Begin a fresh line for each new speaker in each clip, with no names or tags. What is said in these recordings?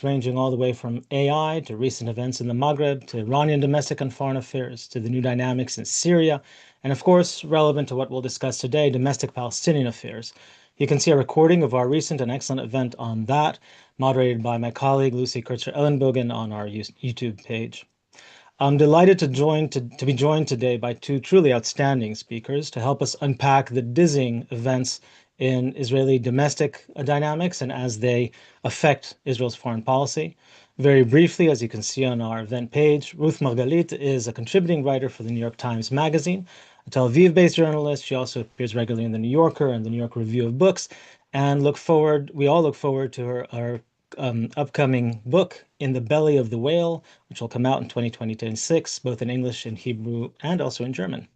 ranging all the way from AI to recent events in the Maghreb, to Iranian domestic and foreign affairs, to the new dynamics in Syria, and of course, relevant to what we'll discuss today, domestic Palestinian affairs. You can see a recording of our recent and excellent event on that, moderated by my colleague Lucy Kurtzer-Ellenbogen on our YouTube page. I'm delighted to be joined today by two truly outstanding speakers to help us unpack the dizzying events in Israeli domestic dynamics and as they affect Israel's foreign policy. Very briefly, as you can see on our event page, Ruth Margalit is a contributing writer for the New York Times Magazine, a Tel Aviv-based journalist. She also appears regularly in the New Yorker and the New York Review of Books, and we all look forward to her upcoming book, In the Belly of the Whale, which will come out in 2026, both in English and Hebrew and also in German.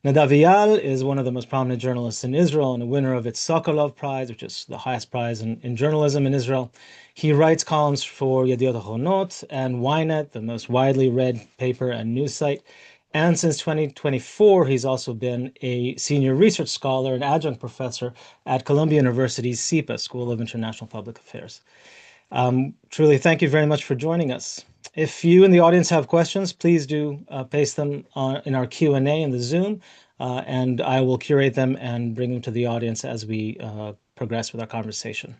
Nadav Eyal is one of the most prominent journalists in Israel and a winner of its Sokolov Prize, which is the highest prize in journalism in Israel. He writes columns for Yediot Ahronot and Ynet, the most widely read paper and news site. And since 2024, he's also been a senior research scholar and adjunct professor at Columbia University's SIPA, School of International Public Affairs. Truly, thank you very much for joining us. If you in the audience have questions, please do paste them in our Q&A in the Zoom, and I will curate them and bring them to the audience as we progress with our conversation.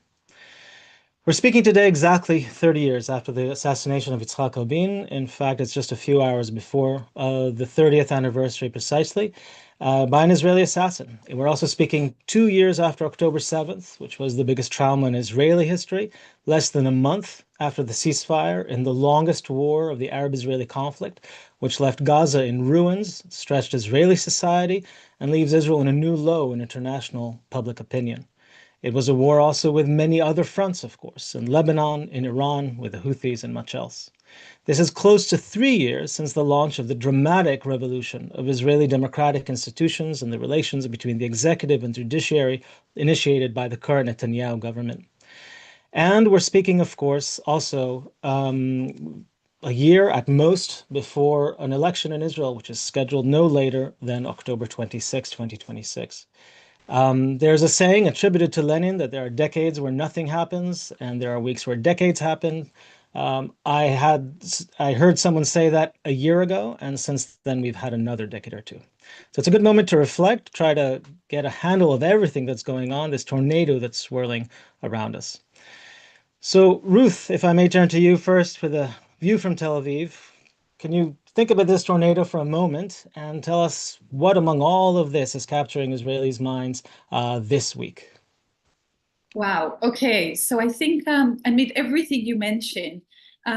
We're speaking today exactly 30 years after the assassination of Yitzhak Rabin. In fact, it's just a few hours before the 30th anniversary precisely, by an Israeli assassin. We're also speaking 2 years after October 7th, which was the biggest trauma in Israeli history, less than a month after the ceasefire in the longest war of the Arab-Israeli conflict, which left Gaza in ruins, stretched Israeli society, and leaves Israel in a new low in international public opinion. It was a war also with many other fronts, of course, in Lebanon, in Iran, with the Houthis, and much else. This is close to 3 years since the launch of the dramatic revolution of Israeli democratic institutions and the relations between the executive and judiciary initiated by the current Netanyahu government. And we're speaking, of course, also a year at most before an election in Israel, which is scheduled no later than October 26, 2026. There's a saying attributed to Lenin that there are decades where nothing happens and there are weeks where decades happen. I heard someone say that a year ago, and since then we've had another decade or two. So it's a good moment to reflect, try to get a handle of everything that's going on, this tornado that's swirling around us. So Ruth, if I may turn to you first for the view from Tel Aviv, can you think about this tornado for a moment and tell us what among all of this is capturing Israelis' minds this week?
Wow. Okay. So I think amid everything you mentioned,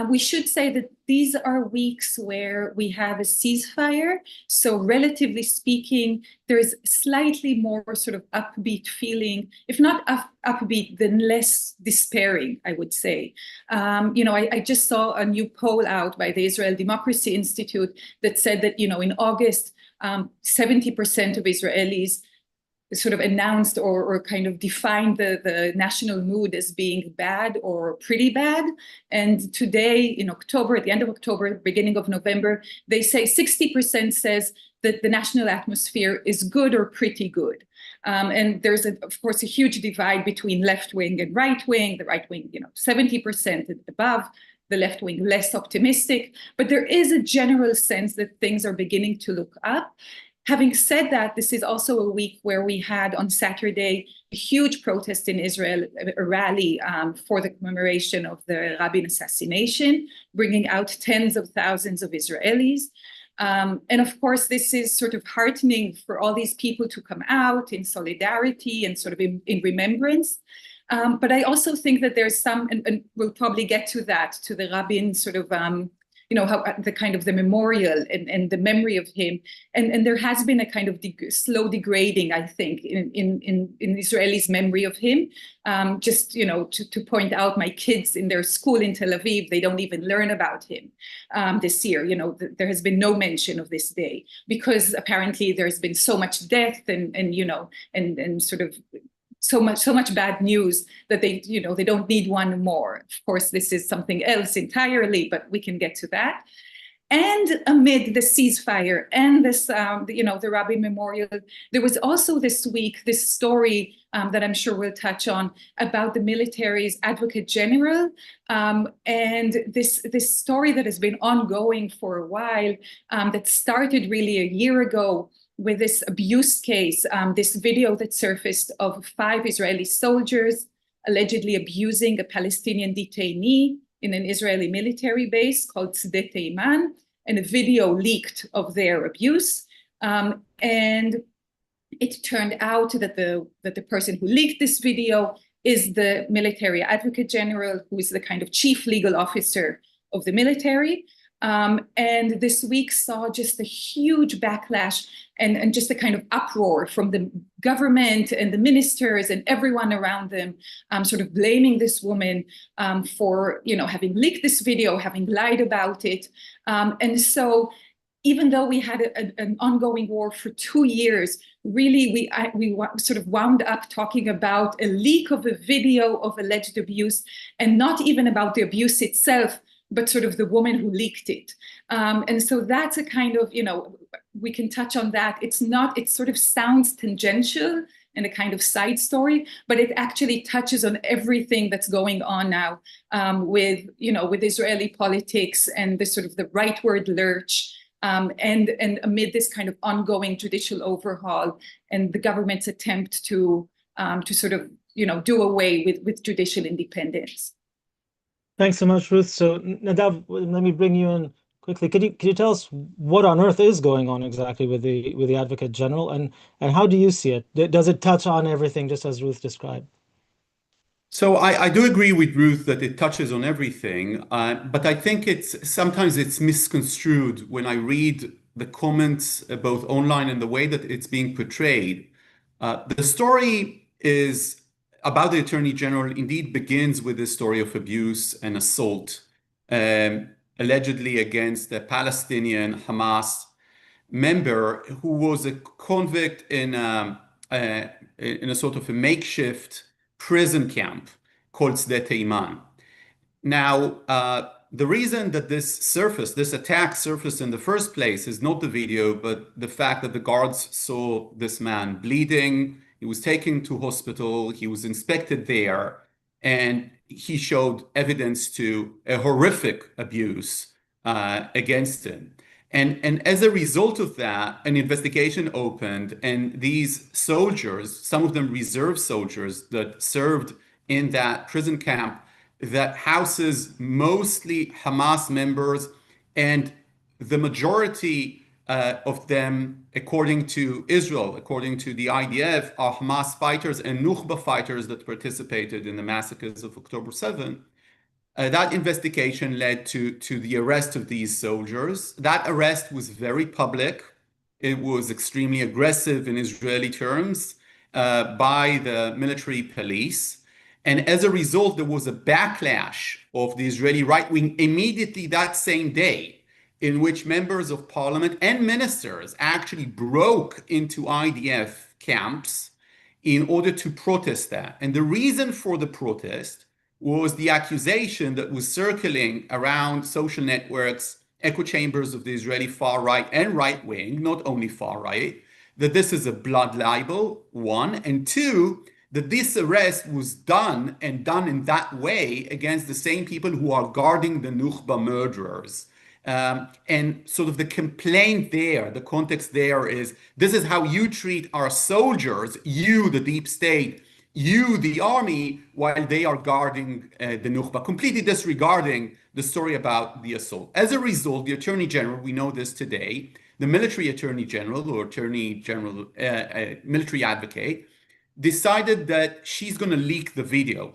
we should say that these are weeks where we have a ceasefire. So relatively speaking, there's slightly more sort of upbeat feeling, if not upbeat, then less despairing, I would say. I just saw a new poll out by the Israel Democracy Institute that said that, in August, 70% of Israelis sort of announced or kind of defined the national mood as being bad or pretty bad. And today in October, at the end of October, beginning of November, they say 60% says that the national atmosphere is good or pretty good. And there's, of course, a huge divide between left wing and right wing. The right wing, 70% above, the left wing less optimistic. But there is a general sense that things are beginning to look up. Having said that, this is also a week where we had on Saturday a huge protest in Israel, a rally for the commemoration of the Rabin assassination, bringing out tens of thousands of Israelis. And of course, this is sort of heartening for all these people to come out in solidarity and sort of in remembrance. But I also think that there's some, and we'll probably get to that, to the Rabin sort of how the kind of the memorial and the memory of him, and there has been a kind of slow degrading, I think, in Israelis' memory of him. Just to point out, my kids in their school in Tel Aviv, they don't even learn about him this year. There has been no mention of this day because apparently there's been so much death and sort of so much bad news that they don't need one more. Of course, this is something else entirely, but we can get to that. And amid the ceasefire and this, the Rabin Memorial, there was also this week this story that I'm sure we'll touch on about the military's Advocate General, and this story that has been ongoing for a while, that started really a year ago with this abuse case, this video that surfaced of 5 Israeli soldiers allegedly abusing a Palestinian detainee in an Israeli military base called Sde Teiman, and a video leaked of their abuse. And it turned out that the person who leaked this video is the military advocate general, who is the kind of chief legal officer of the military. And this week saw just a huge backlash and just a kind of uproar from the government and the ministers and everyone around them, sort of blaming this woman for, having leaked this video, having lied about it. And so even though we had an ongoing war for 2 years, really we sort of wound up talking about a leak of a video of alleged abuse, and not even about the abuse itself, but sort of the woman who leaked it. And so that's a kind of, we can touch on that. It sort of sounds tangential and a kind of side story, but it actually touches on everything that's going on now with Israeli politics and the sort of the rightward lurch, and amid this kind of ongoing judicial overhaul and the government's attempt to sort of, do away with judicial independence.
Thanks so much, Ruth. So Nadav, let me bring you in quickly. Could you tell us what on earth is going on exactly with the Advocate General, and how do you see it? Does it touch on everything just as Ruth described?
So I do agree with Ruth that it touches on everything, but I think sometimes it's misconstrued when I read the comments both online and the way that it's being portrayed. The story is about the Attorney General indeed begins with this story of abuse and assault, allegedly against a Palestinian Hamas member who was a convict in a sort of a makeshift prison camp called Sde Teiman. Now, the reason that this attack surfaced in the first place is not the video, but the fact that the guards saw this man bleeding. He was taken to hospital, he was inspected there, and he showed evidence to a horrific abuse against him. And as a result of that, an investigation opened, and these soldiers, some of them reserve soldiers that served in that prison camp that houses mostly Hamas members, and the majority of them, according to Israel, according to the IDF, are Hamas fighters and Nukhba fighters that participated in the massacres of October 7. That investigation led to the arrest of these soldiers. That arrest was very public. It was extremely aggressive in Israeli terms by the military police. And as a result, there was a backlash of the Israeli right wing immediately that same day, in which members of parliament and ministers actually broke into IDF camps in order to protest that. And the reason for the protest was the accusation that was circling around social networks, echo chambers of the Israeli far right and right wing, not only far right, that this is a blood libel, one, and two, that this arrest was done in that way against the same people who are guarding the Nukhba murderers. And sort of the complaint there, the context there is, this is how you treat our soldiers, you, the deep state, you, the army, while they are guarding the Nukhba, completely disregarding the story about the assault. As a result, the Attorney General, we know this today, the military Attorney General or Attorney General, military advocate, decided that she's going to leak the video.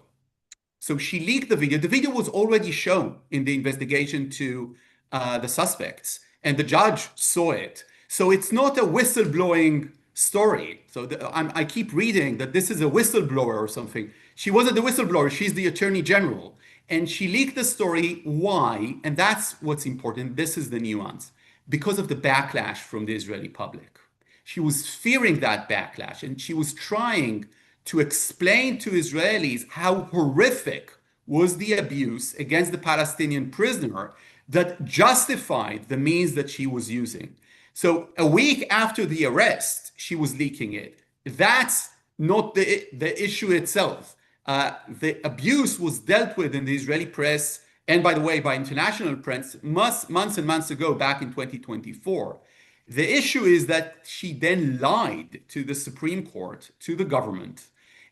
So she leaked the video. The video was already shown in the investigation to the suspects, and the judge saw it. So it's not a whistleblowing story. So I keep reading that this is a whistleblower or something. She wasn't the whistleblower, she's the Attorney General. And she leaked the story. Why? And that's what's important. This is the nuance. Because of the backlash from the Israeli public. She was fearing that backlash, and she was trying to explain to Israelis how horrific was the abuse against the Palestinian prisoner that justified the means that she was using. So a week after the arrest, she was leaking it. That's not the issue itself. The abuse was dealt with in the Israeli press, and by the way, by international press, months and months ago, back in 2024. The issue is that she then lied to the Supreme Court, to the government,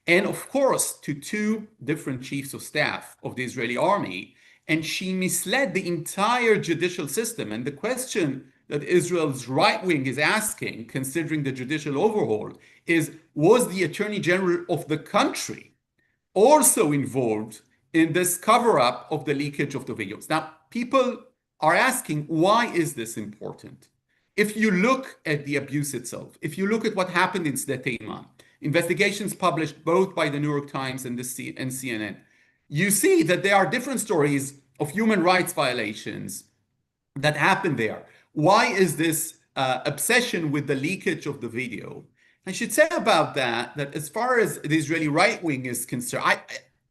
and of course to two different chiefs of staff of the Israeli army, and she misled the entire judicial system. And the question that Israel's right wing is asking, considering the judicial overhaul, is was the Attorney General of the country also involved in this cover-up of the leakage of the videos? Now, people are asking, why is this important? If you look at the abuse itself, if you look at what happened in Sde Teiman, investigations published both by the New York Times and CNN, you see that there are different stories of human rights violations that happened there. Why is this obsession with the leakage of the video? I should say about that as far as the Israeli right wing is concerned,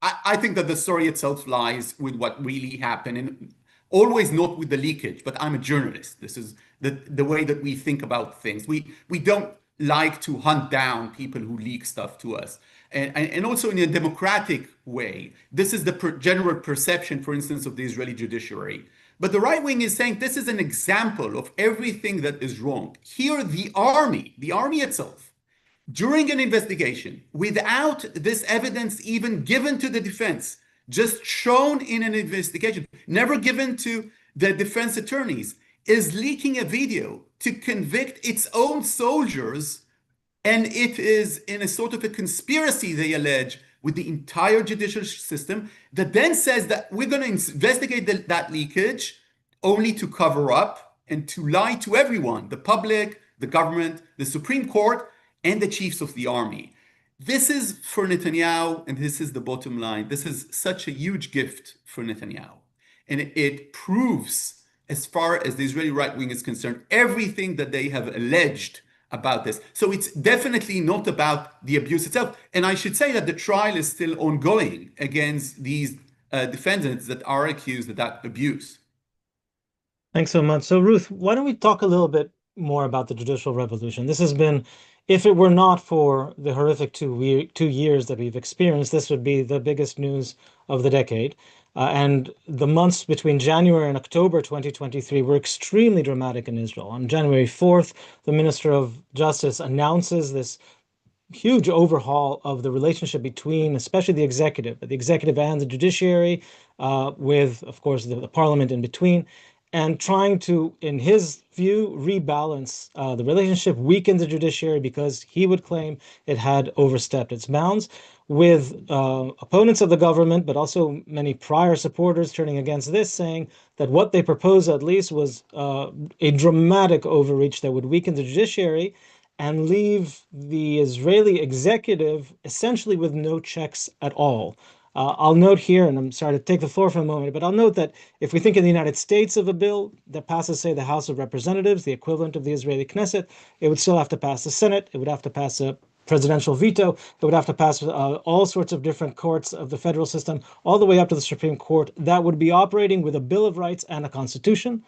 I think that the story itself lies with what really happened, and always not with the leakage. But I'm a journalist. This is the way that we think about things. We don't like to hunt down people who leak stuff to us. And also in a democratic way, this is the general perception, for instance, of the Israeli judiciary. But the right wing is saying this is an example of everything that is wrong. Here, the army itself, during an investigation, without this evidence even given to the defense, just shown in an investigation, never given to the defense attorneys, is leaking a video to convict its own soldiers. And it is in a sort of a conspiracy, they allege, with the entire judicial system that then says that we're going to investigate that leakage only to cover up and to lie to everyone, the public, the government, the Supreme Court, and the chiefs of the army. This is for Netanyahu, and this is the bottom line. This is such a huge gift for Netanyahu. And it proves, as far as the Israeli right wing is concerned, everything that they have alleged about this. So it's definitely not about the abuse itself. And I should say that the trial is still ongoing against these defendants that are accused of that abuse.
Thanks so much. So Ruth, why don't we talk a little bit more about the judicial revolution? This has been, if it were not for the horrific 2 years that we've experienced, this would be the biggest news of the decade. And the months between January and October 2023 were extremely dramatic in Israel. On January 4th, the Minister of Justice announces this huge overhaul of the relationship between, especially the executive and the judiciary, with, of course, the parliament in between, and trying to, in his view, rebalance the relationship, weaken the judiciary because he would claim it had overstepped its bounds, with opponents of the government, but also many prior supporters turning against this, saying that what they proposed at least was a dramatic overreach that would weaken the judiciary and leave the Israeli executive essentially with no checks at all. I'll note here, and I'm sorry to take the floor for a moment, but I'll note that if we think in the United States of a bill that passes, say, the House of Representatives, the equivalent of the Israeli Knesset, it would still have to pass the Senate, it would have to pass a presidential veto, it would have to pass all sorts of different courts of the federal system, all the way up to the Supreme Court, that would be operating with a Bill of Rights and a Constitution.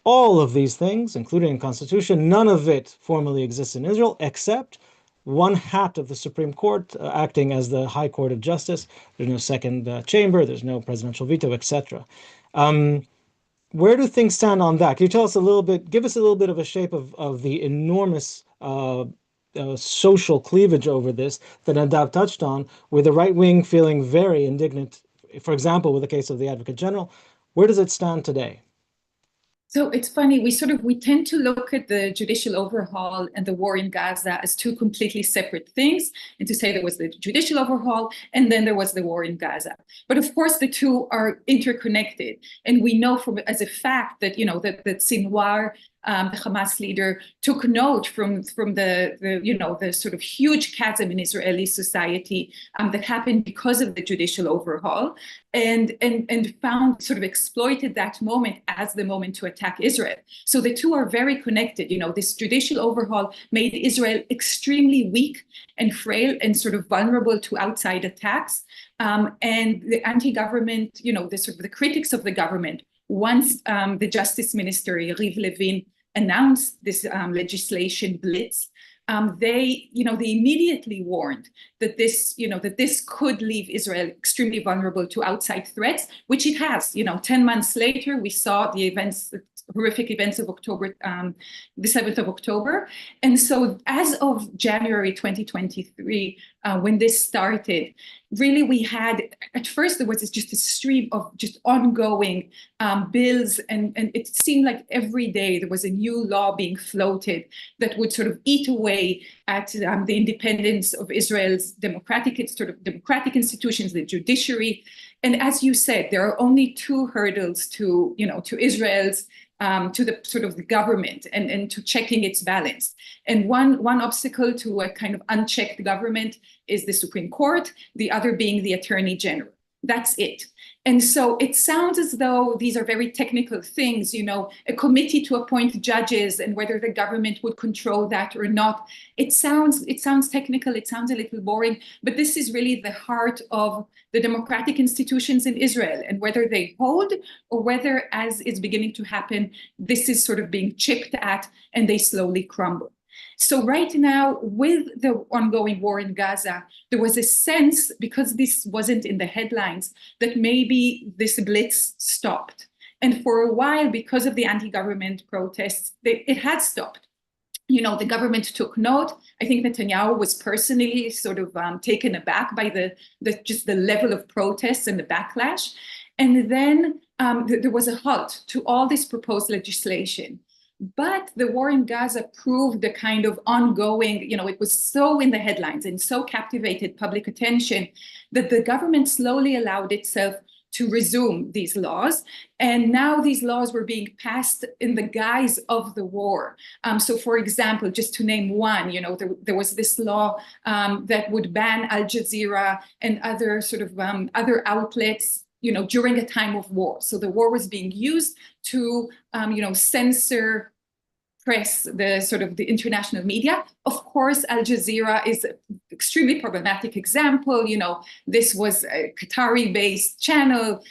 All of these things, including a Constitution, none of it formally exists in Israel, except one hat of the Supreme Court acting as the High Court of Justice. There's no second chamber, there's no presidential veto, etc. Where do things stand on that? Can you tell us a little bit, give us a little bit of a shape of the enormous social cleavage over this that Nadav touched on, with the right wing feeling very indignant, for example, with the case of the Advocate General? Where does it stand today?
So it's funny, we tend to look at the judicial overhaul and the war in Gaza as two completely separate things, and to say there was the judicial overhaul and then there was the war in Gaza. But of course, the two are interconnected. And we know as a fact that, that Sinwar the Hamas leader, took note from the sort of huge chasm in Israeli society that happened because of the judicial overhaul, and found, sort of exploited that moment as the moment to attack Israel. So the two are very connected. This judicial overhaul made Israel extremely weak and frail and sort of vulnerable to outside attacks. And the anti-government, the critics of the government, once the Justice Minister, Yariv Levin, announced this legislation blitz, they immediately warned that this could leave Israel extremely vulnerable to outside threats, which it has. 10 months later, we saw the horrific events of October, the 7th of October. And so as of January 2023, when this started, really we had, at first there was just a stream of just ongoing bills, and it seemed like every day there was a new law being floated that would sort of eat away at the independence of Israel's democratic institutions, the judiciary. And as you said, there are only two hurdles to Israel's to the sort of the government and to checking its balance. And one obstacle to a kind of unchecked government is the Supreme Court, the other being the Attorney General. That's it. And so it sounds as though these are very technical things, a committee to appoint judges and whether the government would control that or not. It sounds technical, it sounds a little boring, but this is really the heart of the democratic institutions in Israel, and whether they hold or whether, as is beginning to happen, this is sort of being chipped at and they slowly crumble. So right now, with the ongoing war in Gaza, there was a sense, because this wasn't in the headlines, that maybe this blitz stopped. And for a while, because of the anti-government protests, it had stopped. The government took note. I think Netanyahu was personally sort of taken aback by just the level of protests and the backlash. And then there was a halt to all this proposed legislation. But the war in Gaza proved the kind of ongoing, it was so in the headlines and so captivated public attention that the government slowly allowed itself to resume these laws. And now these laws were being passed in the guise of the war. So for example, just to name one, there was this law that would ban Al Jazeera and other sort of other outlets during a time of war. So the war was being used to, censor press, the international media. Of course, Al Jazeera is an extremely problematic example. This was a Qatari-based channel,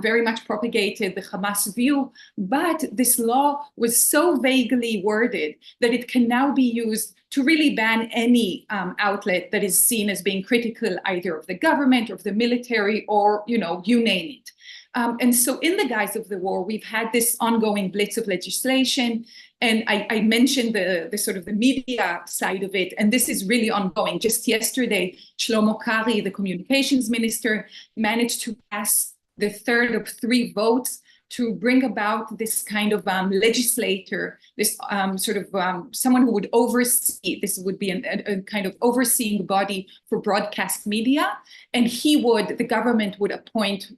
very much propagated the Hamas view, but this law was so vaguely worded that it can now be used to really ban any outlet that is seen as being critical either of the government or of the military or, you name it. And so in the guise of the war, we've had this ongoing blitz of legislation. And I mentioned the sort of the media side of it, and this is really ongoing. Just yesterday, Shlomo Kari, the communications minister, managed to pass the third of 3 votes to bring about this kind of legislator, this someone who would oversee, this would be a kind of overseeing body for broadcast media. And the government would appoint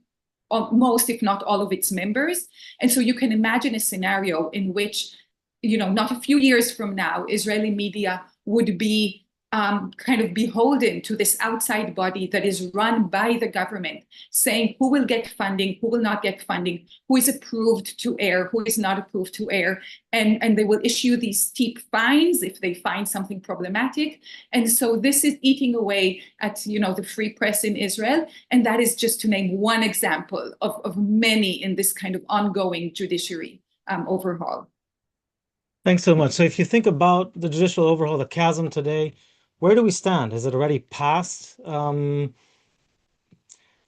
most, if not all of its members. And so you can imagine a scenario in which not a few years from now, Israeli media would be kind of beholden to this outside body that is run by the government, saying who will get funding, who will not get funding, who is approved to air, who is not approved to air. And they will issue these steep fines if they find something problematic. And so this is eating away at, the free press in Israel. And that is just to name one example of many in this kind of ongoing judiciary overhaul.
Thanks so much. So if you think about the judicial overhaul, the chasm today, where do we stand? Is it already passed? In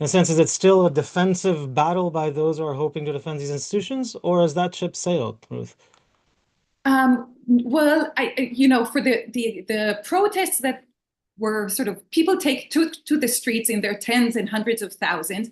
a sense, is it still a defensive battle by those who are hoping to defend these institutions, or has that ship sailed, Ruth?
Well, for the protests that were sort of people take to the streets in their tens and hundreds of thousands,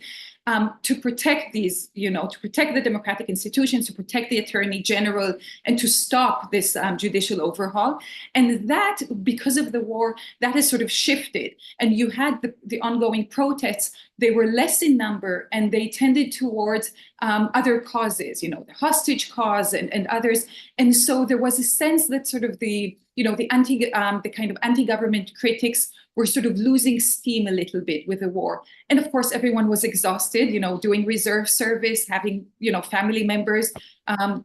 to protect these, to protect the democratic institutions, to protect the attorney general, and to stop this judicial overhaul. And that, because of the war, that has sort of shifted. And you had the ongoing protests. They were less in number, and they tended towards other causes, the hostage cause and others. And so there was a sense that sort of the kind of anti-government critics were sort of losing steam a little bit with the war. And of course, everyone was exhausted, doing reserve service, having, family members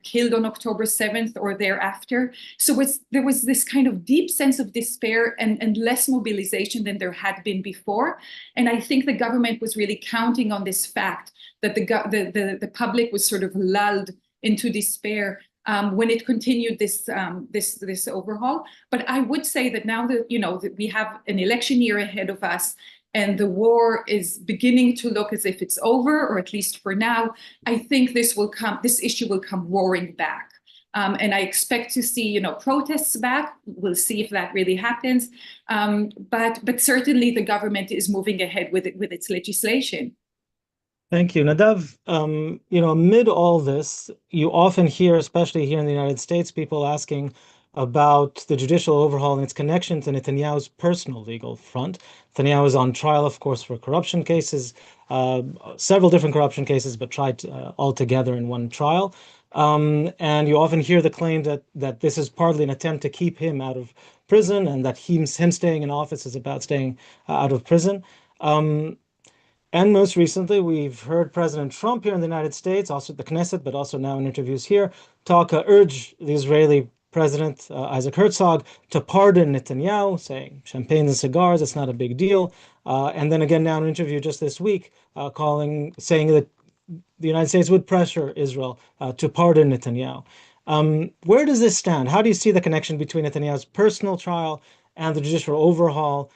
killed on October 7th or thereafter. So there was this kind of deep sense of despair and less mobilization than there had been before. And I think the government was really counting on this fact that the public was sort of lulled into despair when it continued this overhaul. But I would say that now that that we have an election year ahead of us, and the war is beginning to look as if it's over, or at least for now, I think this issue will come roaring back. And I expect to see, protests back. We'll see if that really happens. But certainly the government is moving ahead with its legislation.
Thank you, Nadav. Amid all this, you often hear, especially here in the United States, people asking about the judicial overhaul and its connection to Netanyahu's personal legal front. Netanyahu is on trial, of course, for corruption cases, several different corruption cases, but tried all together in one trial. And you often hear the claim that this is partly an attempt to keep him out of prison, and that him staying in office is about staying out of prison. And most recently, we've heard President Trump here in the United States, also at the Knesset, but also now in interviews here, urge the Israeli President Isaac Herzog to pardon Netanyahu, saying champagne and cigars, it's not a big deal. And then again now in an interview just this week, saying that the United States would pressure Israel to pardon Netanyahu. Where does this stand? How do you see the connection between Netanyahu's personal trial and the judicial overhaul?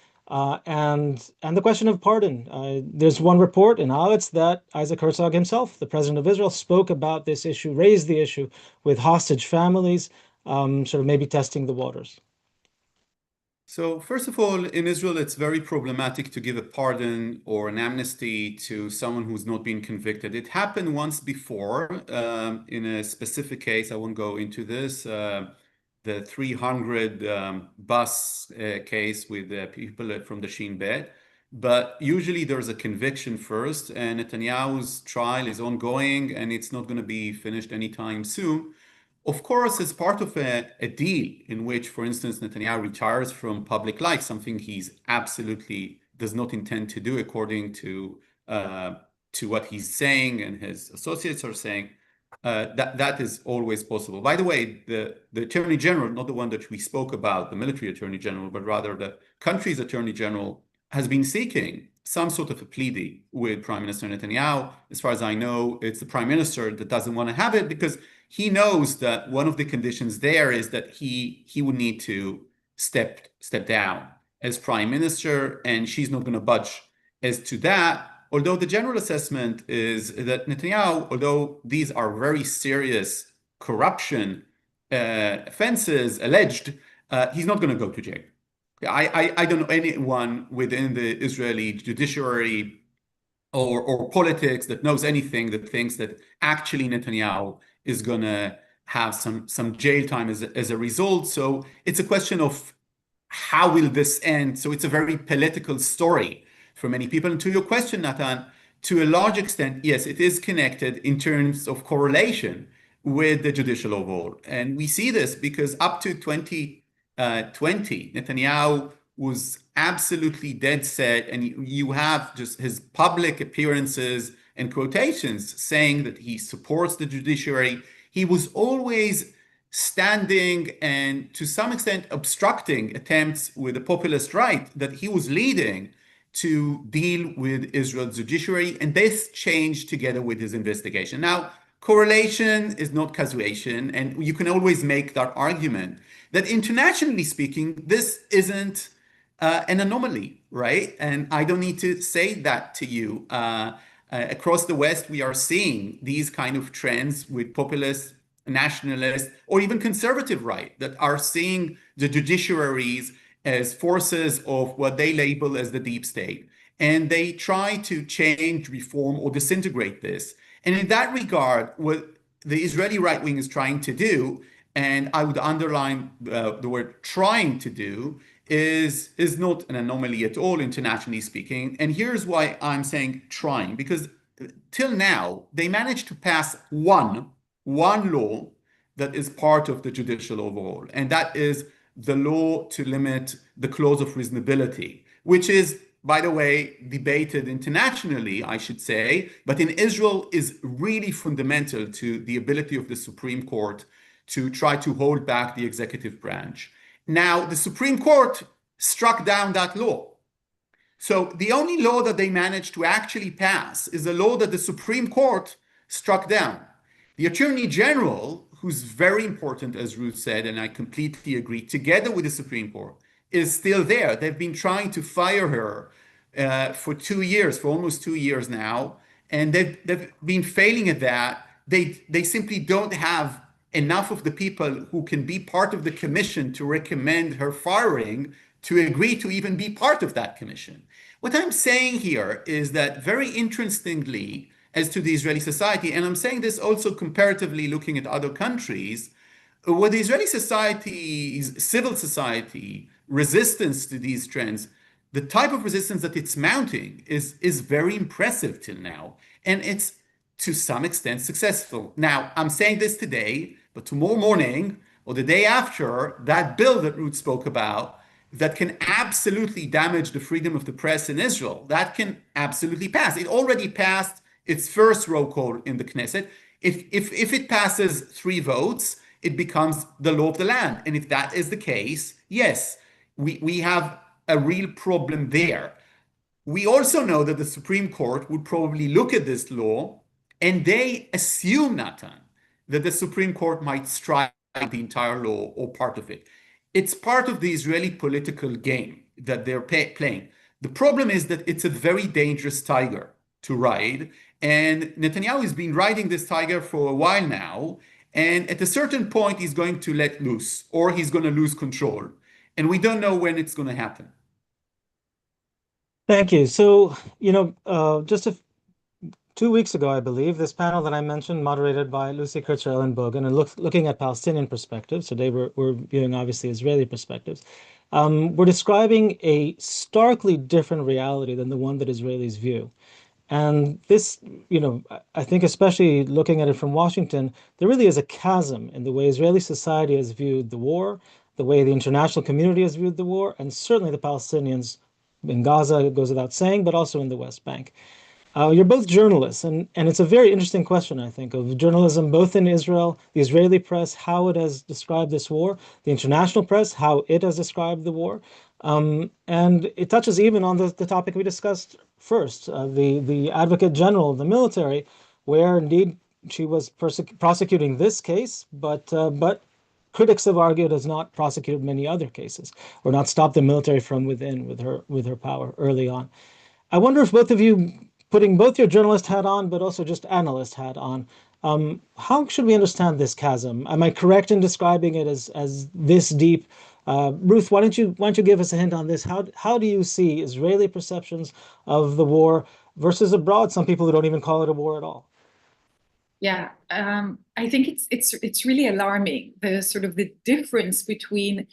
And the question of pardon. There's one report in Haaretz that Isaac Herzog himself, the president of Israel, spoke about this issue, raised the issue with hostage families, sort of maybe testing the waters.
So first of all, in Israel, it's very problematic to give a pardon or an amnesty to someone who's not been convicted. It happened once before in a specific case. I won't go into this. The 300 bus case with people from the Shin Bet. But usually there's a conviction first, and Netanyahu's trial is ongoing, and it's not going to be finished anytime soon. Of course, as part of a deal in which, for instance, Netanyahu retires from public life, something he's absolutely does not intend to do according to what he's saying and his associates are saying, that is always possible. By the way, the Attorney General, not the one that we spoke about, the military Attorney General, but rather the country's Attorney General, has been seeking some sort of a plea deal with Prime Minister Netanyahu. As far as I know, it's the Prime Minister that doesn't want to have it, because he knows that one of the conditions there is that he would need to step down as Prime Minister, and she's not going to budge as to that. Although the general assessment is that Netanyahu, although these are very serious corruption offenses alleged, he's not going to go to jail. I don't know anyone within the Israeli judiciary or politics that knows anything that thinks that actually Netanyahu is going to have some jail time as a result. So it's a question of how will this end? So it's a very political story for many people. And to your question, Nathan, to a large extent, yes, it is connected in terms of correlation with the judicial overhaul. And we see this because up to 2020, Netanyahu was absolutely dead set, and you have just his public appearances and quotations saying that he supports the judiciary. He was always standing and to some extent obstructing attempts with the populist right that he was leading to deal with Israel's judiciary, and this changed together with his investigation. Now, correlation is not causation, and you can always make that argument that internationally speaking, this isn't an anomaly, right? And I don't need to say that to you. Across the West, we are seeing these kind of trends with populist, nationalist, or even conservative right that are seeing the judiciaries as forces of what they label as the deep state. and they try to change, reform, or disintegrate this. And in that regard, what the Israeli right wing is trying to do, and I would underline the word trying to do, is not an anomaly at all, internationally speaking. And here's why I'm saying trying, because till now, they managed to pass one law that is part of the judicial overall, and that is the law to limit the clause of reasonability, which is, by the way, debated internationally, I should say, but in Israel is really fundamental to the ability of the Supreme Court to try to hold back the executive branch. Now, the Supreme Court struck down that law. So the only law that they managed to actually pass is a law that the Supreme Court struck down. The Attorney General, who's very important, as Ruth said, and I completely agree, together with the Supreme Court, is still there. They've been trying to fire her for 2 years, for almost 2 years now, and they've been failing at that. They simply don't have enough of the people who can be part of the commission to recommend her firing to agree to even be part of that commission. What I'm saying here is that, very interestingly, as to the Israeli society, and I'm saying this also comparatively looking at other countries, what the Israeli society's civil society resistance to these trends, the type of resistance that it's mounting is very impressive till now, and it's to some extent successful. Now, I'm saying this today, but tomorrow morning or the day after, that bill that Ruth spoke about, that can absolutely damage the freedom of the press in Israel, that can absolutely pass. It already passed its first roll call in the Knesset. If it passes 3 votes, it becomes the law of the land. And if that is the case, yes, we have a real problem there. We also know that the Supreme Court would probably look at this law, and they assume, Natan, that the Supreme Court might strike the entire law or part of it. It's part of the Israeli political game that they're playing. The problem is that it's a very dangerous tiger to ride, and Netanyahu has been riding this tiger for a while now, and at a certain point he's going to let loose, or he's going to lose control, and we don't know when it's going to happen.
Thank you. So, just 2 weeks ago, I believe, this panel that I mentioned, moderated by Lucy Kurtzer-Ellenbogen, and looking at Palestinian perspectives, today we're viewing obviously Israeli perspectives, we're describing a starkly different reality than the one that Israelis view. And this, I think especially looking at it from Washington, there really is a chasm in the way Israeli society has viewed the war, the way the international community has viewed the war, and certainly the Palestinians in Gaza, it goes without saying, but also in the West Bank. You're both journalists, and it's a very interesting question, I think, of journalism, both in Israel, the Israeli press, how it has described this war, the international press, how it has described the war. And it touches even on the topic we discussed first, the Advocate General of the military, where indeed she was prosecuting this case, but critics have argued has not prosecuted many other cases, or not stopped the military from within with her power early on. I wonder if both of you, putting both your journalist hat on, but also just analyst hat on, how should we understand this chasm? Am I correct in describing it as this deep? Ruth, why don't you give us a hint on this? How do you see Israeli perceptions of the war versus abroad, some people who don't even call it a war at all?
Yeah, I think it's really alarming, the sort of the difference between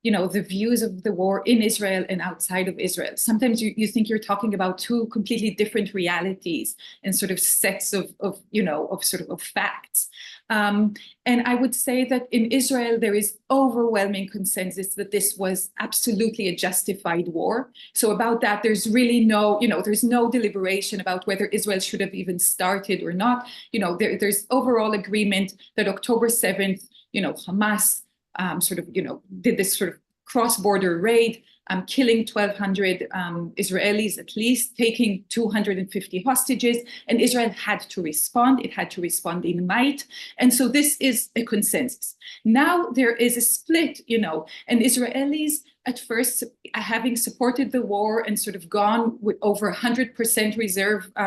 the views of the war in Israel and outside of Israel. Sometimes you think you're talking about 2 completely different realities and sort of sets of facts. And I would say that in Israel, there is overwhelming consensus that this was absolutely a justified war. So about that, there's really there's no deliberation about whether Israel should have even started or not. There's overall agreement that October 7th, Hamas did this sort of cross-border raid, killing 1,200 Israelis at least, taking 250 hostages, and Israel had to respond. It had to respond in might. And so this is a consensus. Now there is a split, and Israelis at first, having supported the war and sort of gone with over 100%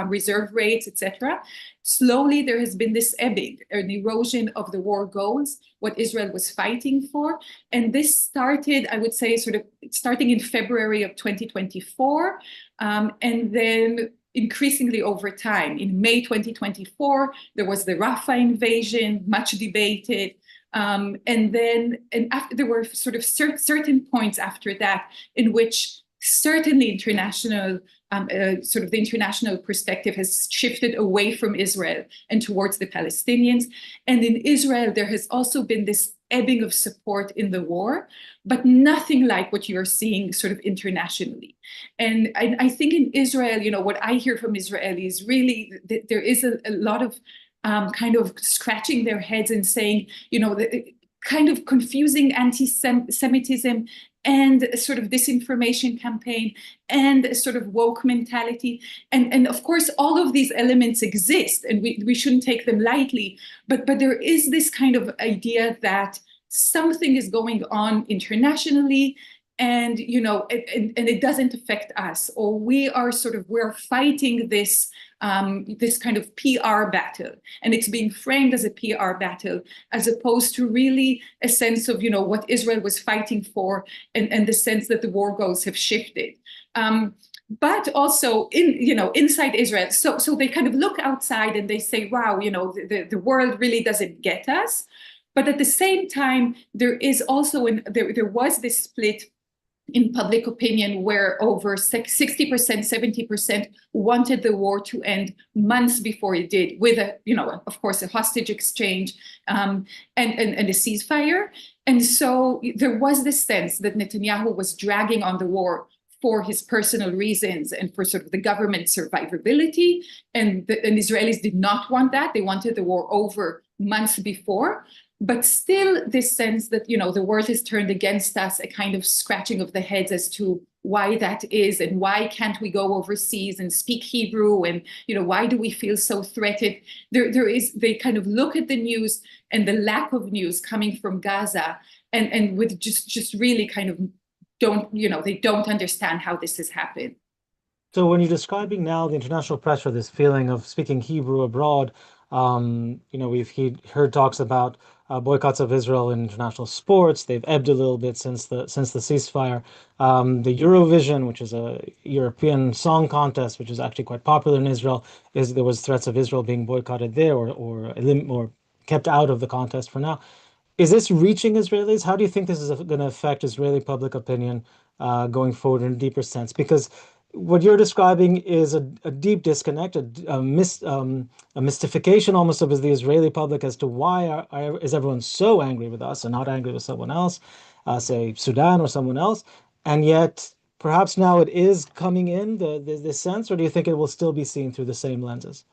reserve rates, etc., slowly there has been this ebbing, an erosion of the war goals, what Israel was fighting for. And this started, I would say, sort of starting in February of 2024, and then increasingly over time. In May 2024, there was the Rafah invasion, much debated. And after, there were sort of certain points after that in which certainly international, sort of the international perspective has shifted away from Israel and towards the Palestinians. And in Israel, there has also been this ebbing of support in the war, but nothing like what you're seeing sort of internationally. And I think in Israel, you know, what I hear from Israelis really, there is a lot of kind of scratching their heads and saying, you know, kind of confusing anti-Semitism and sort of disinformation campaign and a sort of woke mentality. And of course, all of these elements exist and we shouldn't take them lightly, but there is this kind of idea that something is going on internationally and, you know, and it doesn't affect us, or we're fighting this this kind of PR battle, and it's being framed as a PR battle, as opposed to really a sense of, you know, what Israel was fighting for, and the sense that the war goals have shifted. But also inside Israel, so they kind of look outside and they say, wow, you know, the world really doesn't get us. But at the same time, there is also there was this split in public opinion where over 60%, 70% wanted the war to end months before it did, with of course, a hostage exchange and a ceasefire. And so there was this sense that Netanyahu was dragging on the war for his personal reasons and for sort of the government survivability. And Israelis did not want that. They wanted the war over months before. But still this sense that, you know, the world is turned against us, a kind of scratching of the heads as to why that is and why can't we go overseas and speak Hebrew, and, you know, why do we feel so threatened? They kind of look at the news and the lack of news coming from Gaza and with just really kind of they don't understand how this has happened.
So when you're describing now the international pressure, this feeling of speaking Hebrew abroad, we've heard talks about boycotts of Israel in international sports. They've ebbed a little bit since the ceasefire. The Eurovision, which is a European song contest, which is actually quite popular in Israel, there was threats of Israel being boycotted there or kept out of the contest for now. Is this reaching Israelis? How do you think this is going to affect Israeli public opinion going forward in a deeper sense? Because what you're describing is a deep disconnect, a mystification almost of the Israeli public as to why is everyone so angry with us and not angry with someone else, say Sudan or someone else, and yet perhaps now it is coming in this sense, or do you think it will still be seen through the same lenses?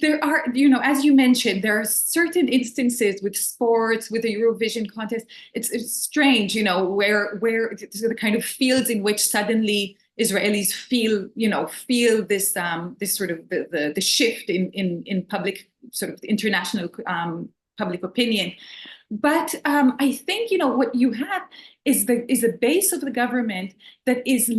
There are, as you mentioned, there are certain instances with sports, with the Eurovision contest. It's strange, where the kind of fields in which suddenly Israelis feel this sort of the shift in public, sort of international public opinion. But I think what you have is a base of the government that is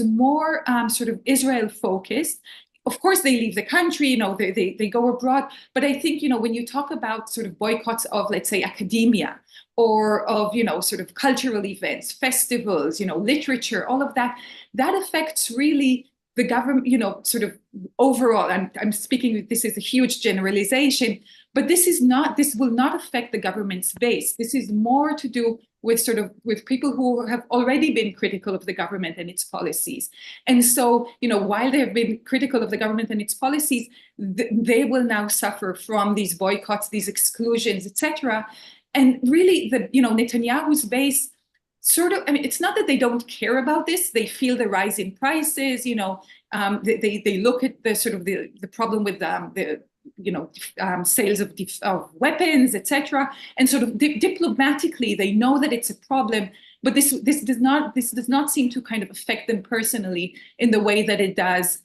more sort of Israel focused. Of course, they leave the country, they go abroad. But I think, when you talk about sort of boycotts of, let's say, academia or of, sort of cultural events, festivals, literature, all of that affects really the government, sort of overall. I'm speaking, this is a huge generalization, but this will not affect the government's base. This is more to do with people who have already been critical of the government and its policies. And so, while they have been critical of the government and its policies, they will now suffer from these boycotts, these exclusions, etc. And really, Netanyahu's base it's not that they don't care about this. They feel the rise in prices, they look at the sort of the problem with the sales of weapons, etc. And sort of diplomatically, they know that it's a problem, but this does not seem to kind of affect them personally in the way that it does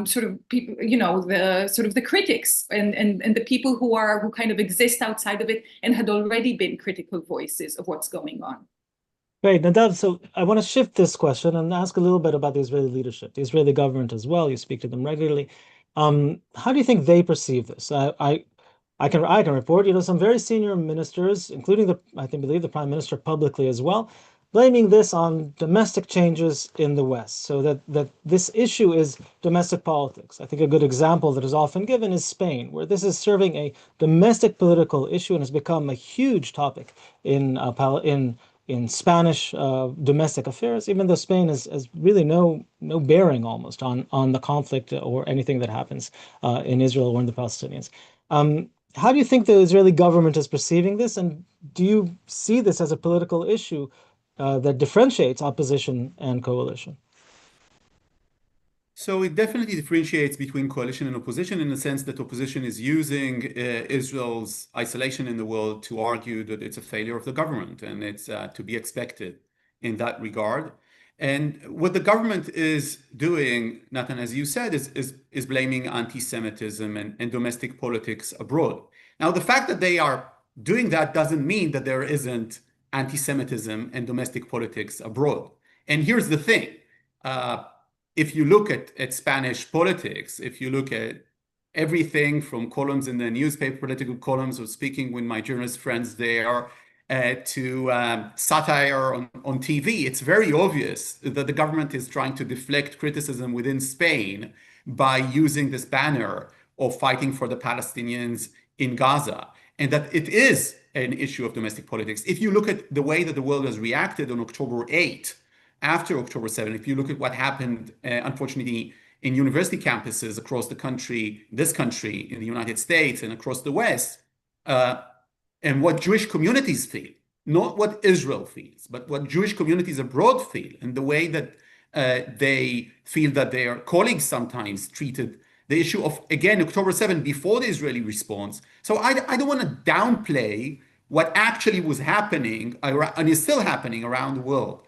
sort of people, the critics and the people who kind of exist outside of it and had already been critical voices of what's going on.
Great, Nadav. So I want to shift this question and ask a little bit about the Israeli leadership, the Israeli government as well. You speak to them regularly. How do you think they perceive this? I can report, some very senior ministers, including believe the prime minister publicly as well, blaming this on domestic changes in the West. So that this issue is domestic politics. I think a good example that is often given is Spain, where this is serving a domestic political issue and has become a huge topic in Spanish domestic affairs, even though Spain has really no bearing almost on the conflict or anything that happens in Israel or in the Palestinians. How do you think the Israeli government is perceiving this, and do you see this as a political issue that differentiates opposition and coalition?
So it definitely differentiates between coalition and opposition in the sense that opposition is using Israel's isolation in the world to argue that it's a failure of the government, and it's to be expected in that regard. And what the government is doing, Nathan, as you said, is blaming anti-Semitism and domestic politics abroad. Now, the fact that they are doing that doesn't mean that there isn't anti-Semitism and domestic politics abroad. And here's the thing. If you look at Spanish politics, if you look at everything from columns in the newspaper, political columns, or speaking with my journalist friends there, to satire on TV, it's very obvious that the government is trying to deflect criticism within Spain by using this banner of fighting for the Palestinians in Gaza, and that it is an issue of domestic politics. If you look at the way that the world has reacted on October 8, after October 7, if you look at what happened, unfortunately, in university campuses across the country, this country, in the United States and across the West, and what Jewish communities feel, not what Israel feels, but what Jewish communities abroad feel, and the way that they feel that their colleagues sometimes treated the issue of, again, October 7 before the Israeli response. So I don't want to downplay what actually was happening and is still happening around the world.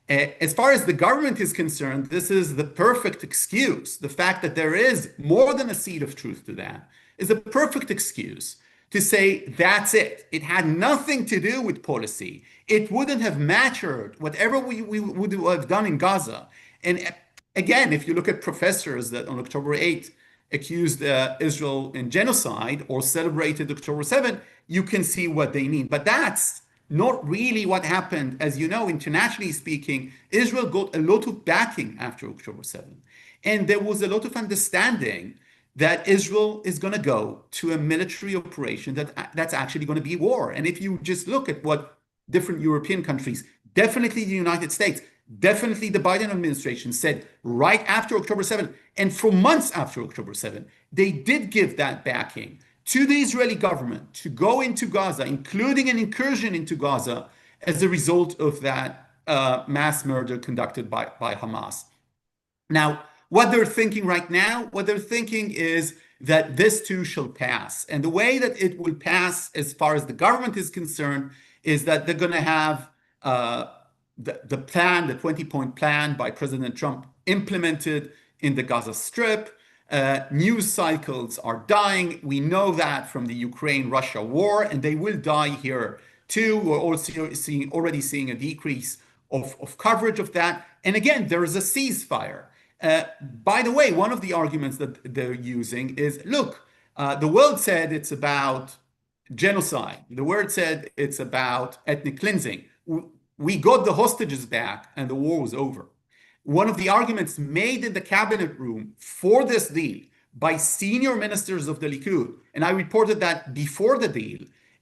As far as the government is concerned, this is the perfect excuse. The fact that there is more than a seed of truth to that is a perfect excuse to say that's it. It had nothing to do with policy. It wouldn't have mattered whatever we would have done in Gaza. And again, if you look at professors that on October 8 accused Israel in genocide or celebrated October 7, you can see what they mean. But that's not really what happened. As you know, internationally speaking, Israel got a lot of backing after October 7. And there was a lot of understanding that Israel is going to go to a military operation that's actually going to be war. And if you just look at what different European countries, definitely the United States, definitely the Biden administration said right after October 7, and for months after October 7, they did give that backing to the Israeli government to go into Gaza, including an incursion into Gaza as a result of that mass murder conducted by Hamas. Now, what they're thinking right now, what they're thinking is that this too shall pass. And the way that it will pass, as far as the government is concerned, is that they're going to have the plan, the 20-point plan by President Trump implemented in the Gaza Strip. News cycles are dying. We know that from the Ukraine-Russia war, and they will die here too. We're also already seeing a decrease of coverage of that. And again, there is a ceasefire. By the way, one of the arguments that they're using is, look, the world said it's about genocide. The world said it's about ethnic cleansing. We got the hostages back and the war was over. One of the arguments made in the cabinet room for this deal by senior ministers of the Likud, and I reported that before the deal,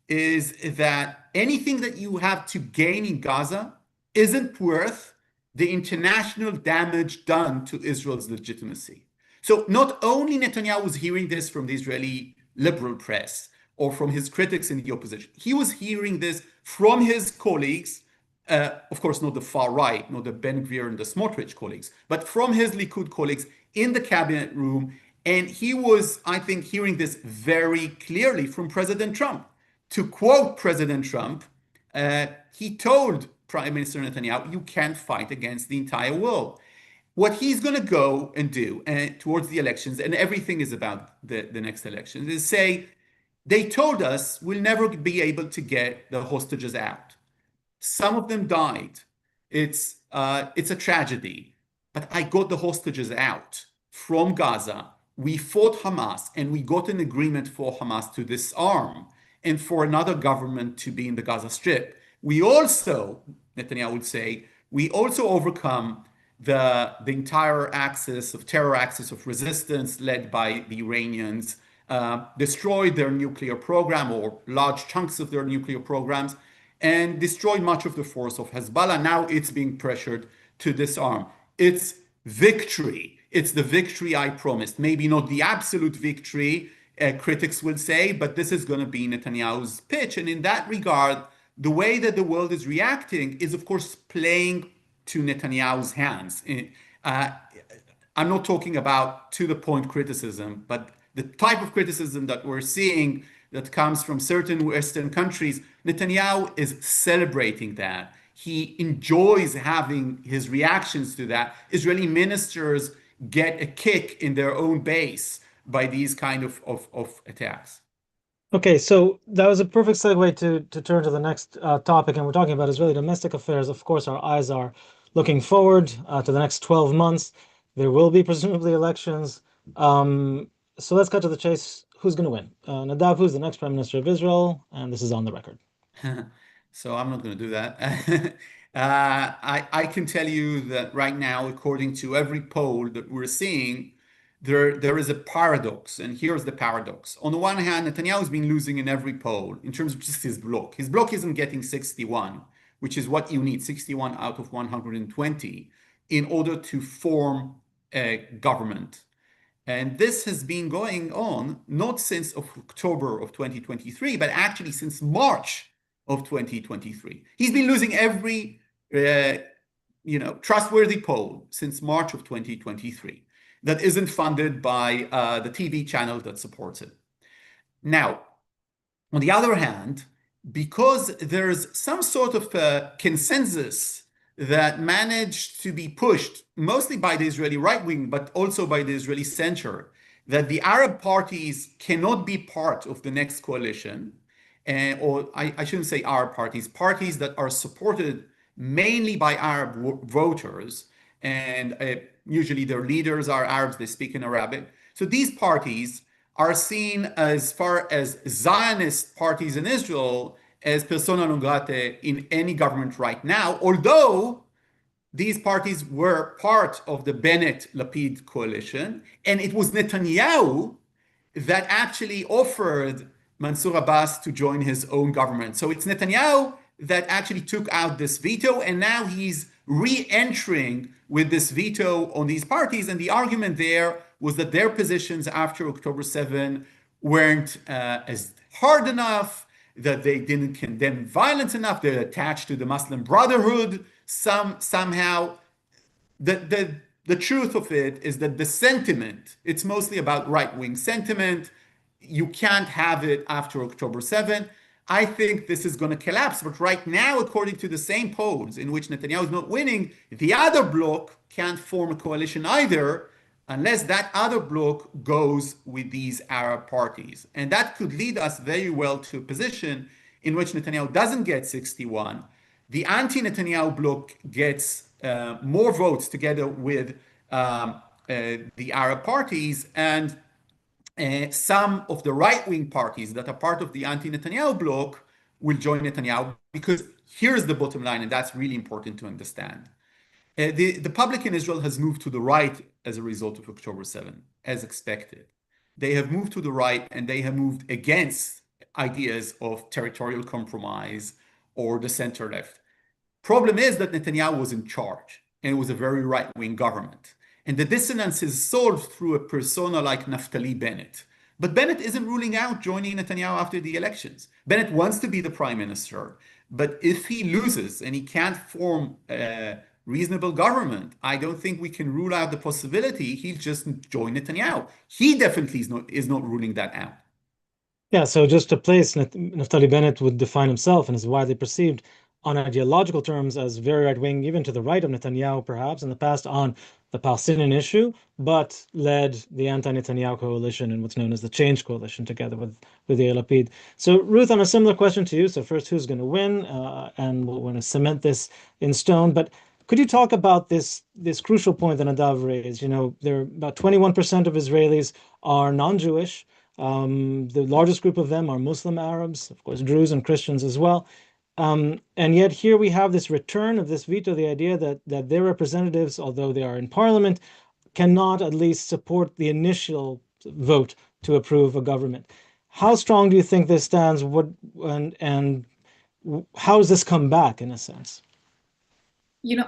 is that anything that you have to gain in Gaza isn't worth the international damage done to Israel's legitimacy. So not only Netanyahu was hearing this from the Israeli liberal press or from his critics in the opposition, he was hearing this from his colleagues. Of course, not the far right, not the Ben Gvir and the Smotrich colleagues, but from his Likud colleagues in the cabinet room. And he was, I think, hearing this very clearly from President Trump. To quote President Trump, he told Prime Minister Netanyahu, you can't fight against the entire world. What he's going to go and do towards the elections, and everything is about the next elections, is say, they told us we'll never be able to get the hostages out. Some of them died. it's a tragedy. But I got the hostages out from Gaza. We fought Hamas and we got an agreement for Hamas to disarm and for another government to be in the Gaza Strip. We also, Netanyahu would say, we also overcome the entire axis of terror axis of resistance led by the Iranians, destroyed their nuclear program or large chunks of their nuclear programs, and destroyed much of the force of Hezbollah. Now it's being pressured to disarm. It's victory. It's the victory I promised. Maybe not the absolute victory, critics will say, but this is going to be Netanyahu's pitch. And in that regard, the way that the world is reacting is, of course, playing to Netanyahu's hands. I'm not talking about to-the-point criticism, but the type of criticism that we're seeing that comes from certain Western countries, Netanyahu is celebrating that. He enjoys having his reactions to that. Israeli ministers get a kick in their own base by these kind of attacks.
Okay, so that was a perfect segue to turn to the next topic, and we're talking about Israeli domestic affairs. Of course, our eyes are looking forward to the next 12 months. There will be presumably elections. So let's cut to the chase. Who's going to win? Nadav, who's the next prime minister of Israel? And this is on the record.
So I'm not going to do that. I can tell you that right now, according to every poll that we're seeing, there is a paradox, and here's the paradox. On the one hand, Netanyahu has been losing in every poll in terms of just his bloc. His bloc isn't getting 61, which is what you need, 61 out of 120, in order to form a government. And this has been going on not since October of 2023, but actually since March of 2023. He's been losing every trustworthy poll since March of 2023 that isn't funded by the TV channel that supports it. Now, on the other hand, because there's some sort of consensus that managed to be pushed mostly by the Israeli right wing, but also by the Israeli center, that the Arab parties cannot be part of the next coalition, or I shouldn't say Arab parties, parties that are supported mainly by Arab voters, and usually their leaders are Arabs, they speak in Arabic. So these parties are seen as far as Zionist parties in Israel as persona non grata in any government right now, although these parties were part of the Bennett-Lapid coalition, and it was Netanyahu that actually offered Mansour Abbas to join his own government. So it's Netanyahu that actually took out this veto, and now he's re-entering with this veto on these parties. And the argument there was that their positions after October 7 weren't as hard enough, that they didn't condemn violence enough, they're attached to the Muslim Brotherhood somehow. The truth of it is that the sentiment, it's mostly about right-wing sentiment. You can't have it after October 7. I think this is going to collapse. But right now, according to the same polls in which Netanyahu is not winning, the other bloc can't form a coalition either unless that other bloc goes with these Arab parties. And that could lead us very well to a position in which Netanyahu doesn't get 61. The anti-Netanyahu bloc gets more votes together with the Arab parties, and some of the right-wing parties that are part of the anti-Netanyahu bloc will join Netanyahu, because here's the bottom line, and that's really important to understand. The public in Israel has moved to the right as a result of October 7, as expected. They have moved to the right, and they have moved against ideas of territorial compromise or the center left. Problem is that Netanyahu was in charge, and it was a very right-wing government. And the dissonance is solved through a persona like Naftali Bennett. But Bennett isn't ruling out joining Netanyahu after the elections. Bennett wants to be the prime minister, but if he loses and he can't form a reasonable government, I don't think we can rule out the possibility he'll just join Netanyahu. He definitely is not ruling that out.
Yeah, so just to place Naftali Bennett would define himself and is widely perceived on ideological terms as very right-wing, even to the right of Netanyahu, perhaps in the past on the Palestinian issue, but led the anti-Netanyahu coalition in what's known as the Change Coalition together with Yair Lapid. So, Ruth, on a similar question to you. So, first, who's going to win? And we're going to cement this in stone. But could you talk about this crucial point that Nadav raised? There are about 21% of Israelis are non-Jewish. The largest group of them are Muslim Arabs, of course, Druze and Christians as well. And yet here we have this return of this veto, the idea that their representatives, although they are in parliament, cannot at least support the initial vote to approve a government. How strong do you think this stands? And how does this come back in a sense?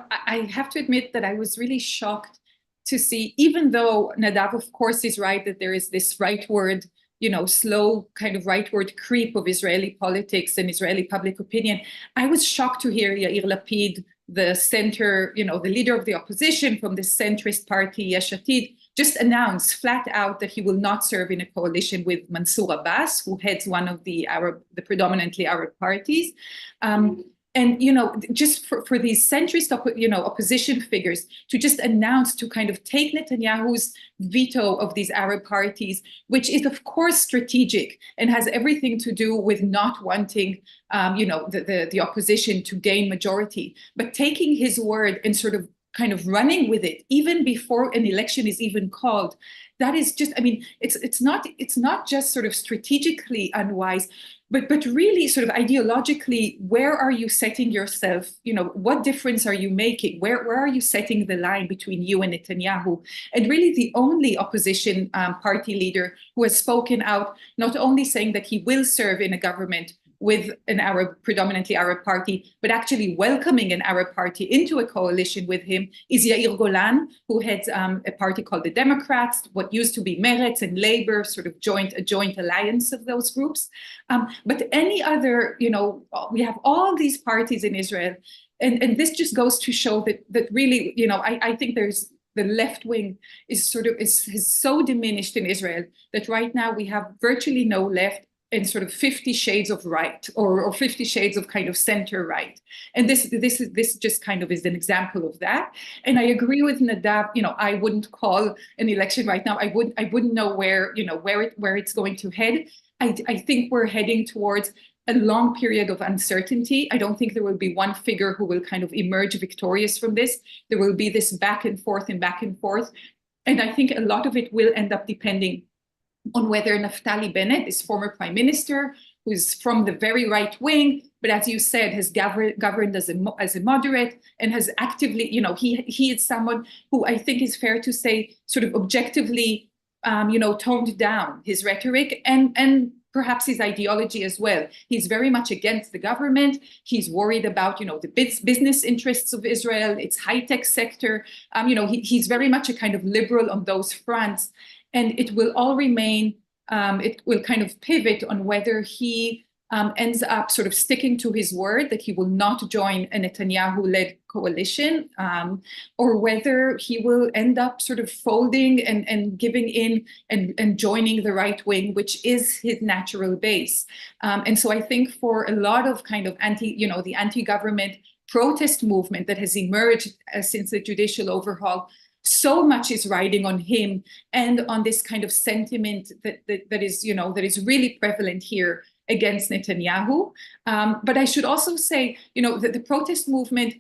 I have to admit that I was really shocked to see, even though Nadav, of course, is right that there is this rightward, slow kind of rightward creep of Israeli politics and Israeli public opinion. I was shocked to hear Yair Lapid, the center, the leader of the opposition from the centrist party Yesh Atid, just announce flat out that he will not serve in a coalition with Mansour Abbas, who heads one of the predominantly Arab parties. And, just for these centrist, opposition figures to just announce, to kind of take Netanyahu's veto of these Arab parties, which is, of course, strategic and has everything to do with not wanting, the opposition to gain majority, but taking his word and sort of kind of running with it, even before an election is even called. That is just, it's not just sort of strategically unwise, but really sort of ideologically, where are you setting yourself? What difference are you making? Where are you setting the line between you and Netanyahu? And really the only opposition party leader who has spoken out, not only saying that he will serve in a government with an predominantly Arab party, but actually welcoming an Arab party into a coalition with him, is Yair Golan, who heads a party called the Democrats, what used to be Meretz and Labor, sort of a joint alliance of those groups. But any other, we have all these parties in Israel, and this just goes to show that really, I think there's the left wing is so diminished in Israel that right now we have virtually no left, and sort of 50 shades of right, or 50 shades of kind of center right. And this just kind of is an example of that. And I agree with Nadav, I wouldn't call an election right now. I wouldn't know where it's going to head. I think we're heading towards a long period of uncertainty. I don't think there will be one figure who will kind of emerge victorious from this. There will be this back and forth and back and forth. And I think a lot of it will end up depending on whether Naftali Bennett, this former prime minister, who's from the very right wing, but as you said, has governed as a moderate and has actively, he is someone who I think is fair to say sort of objectively, toned down his rhetoric and perhaps his ideology as well. He's very much against the government. He's worried about, the business interests of Israel, its high-tech sector. He's very much a kind of liberal on those fronts. And it will all remain, it will kind of pivot on whether he ends up sort of sticking to his word that he will not join a Netanyahu-led coalition, or whether he will end up sort of folding and giving in and joining the right wing, which is his natural base. And so I think for a lot of kind of the anti-government protest movement that has emerged since the judicial overhaul, so much is riding on him and on this kind of sentiment that is really prevalent here against Netanyahu. But I should also say, that the protest movement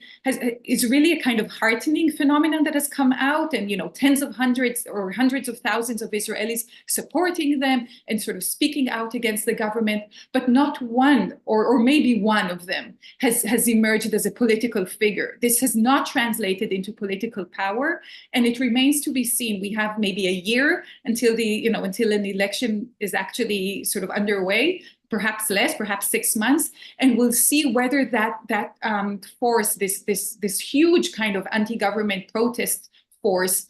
is really a kind of heartening phenomenon that has come out, and, tens of hundreds or hundreds of thousands of Israelis supporting them and sort of speaking out against the government, but not one or maybe one of them has emerged as a political figure. This has not translated into political power, and it remains to be seen. We have maybe a year until until an election is actually sort of underway, perhaps less, perhaps 6 months, and we'll see whether that force, this huge kind of anti-government protest force,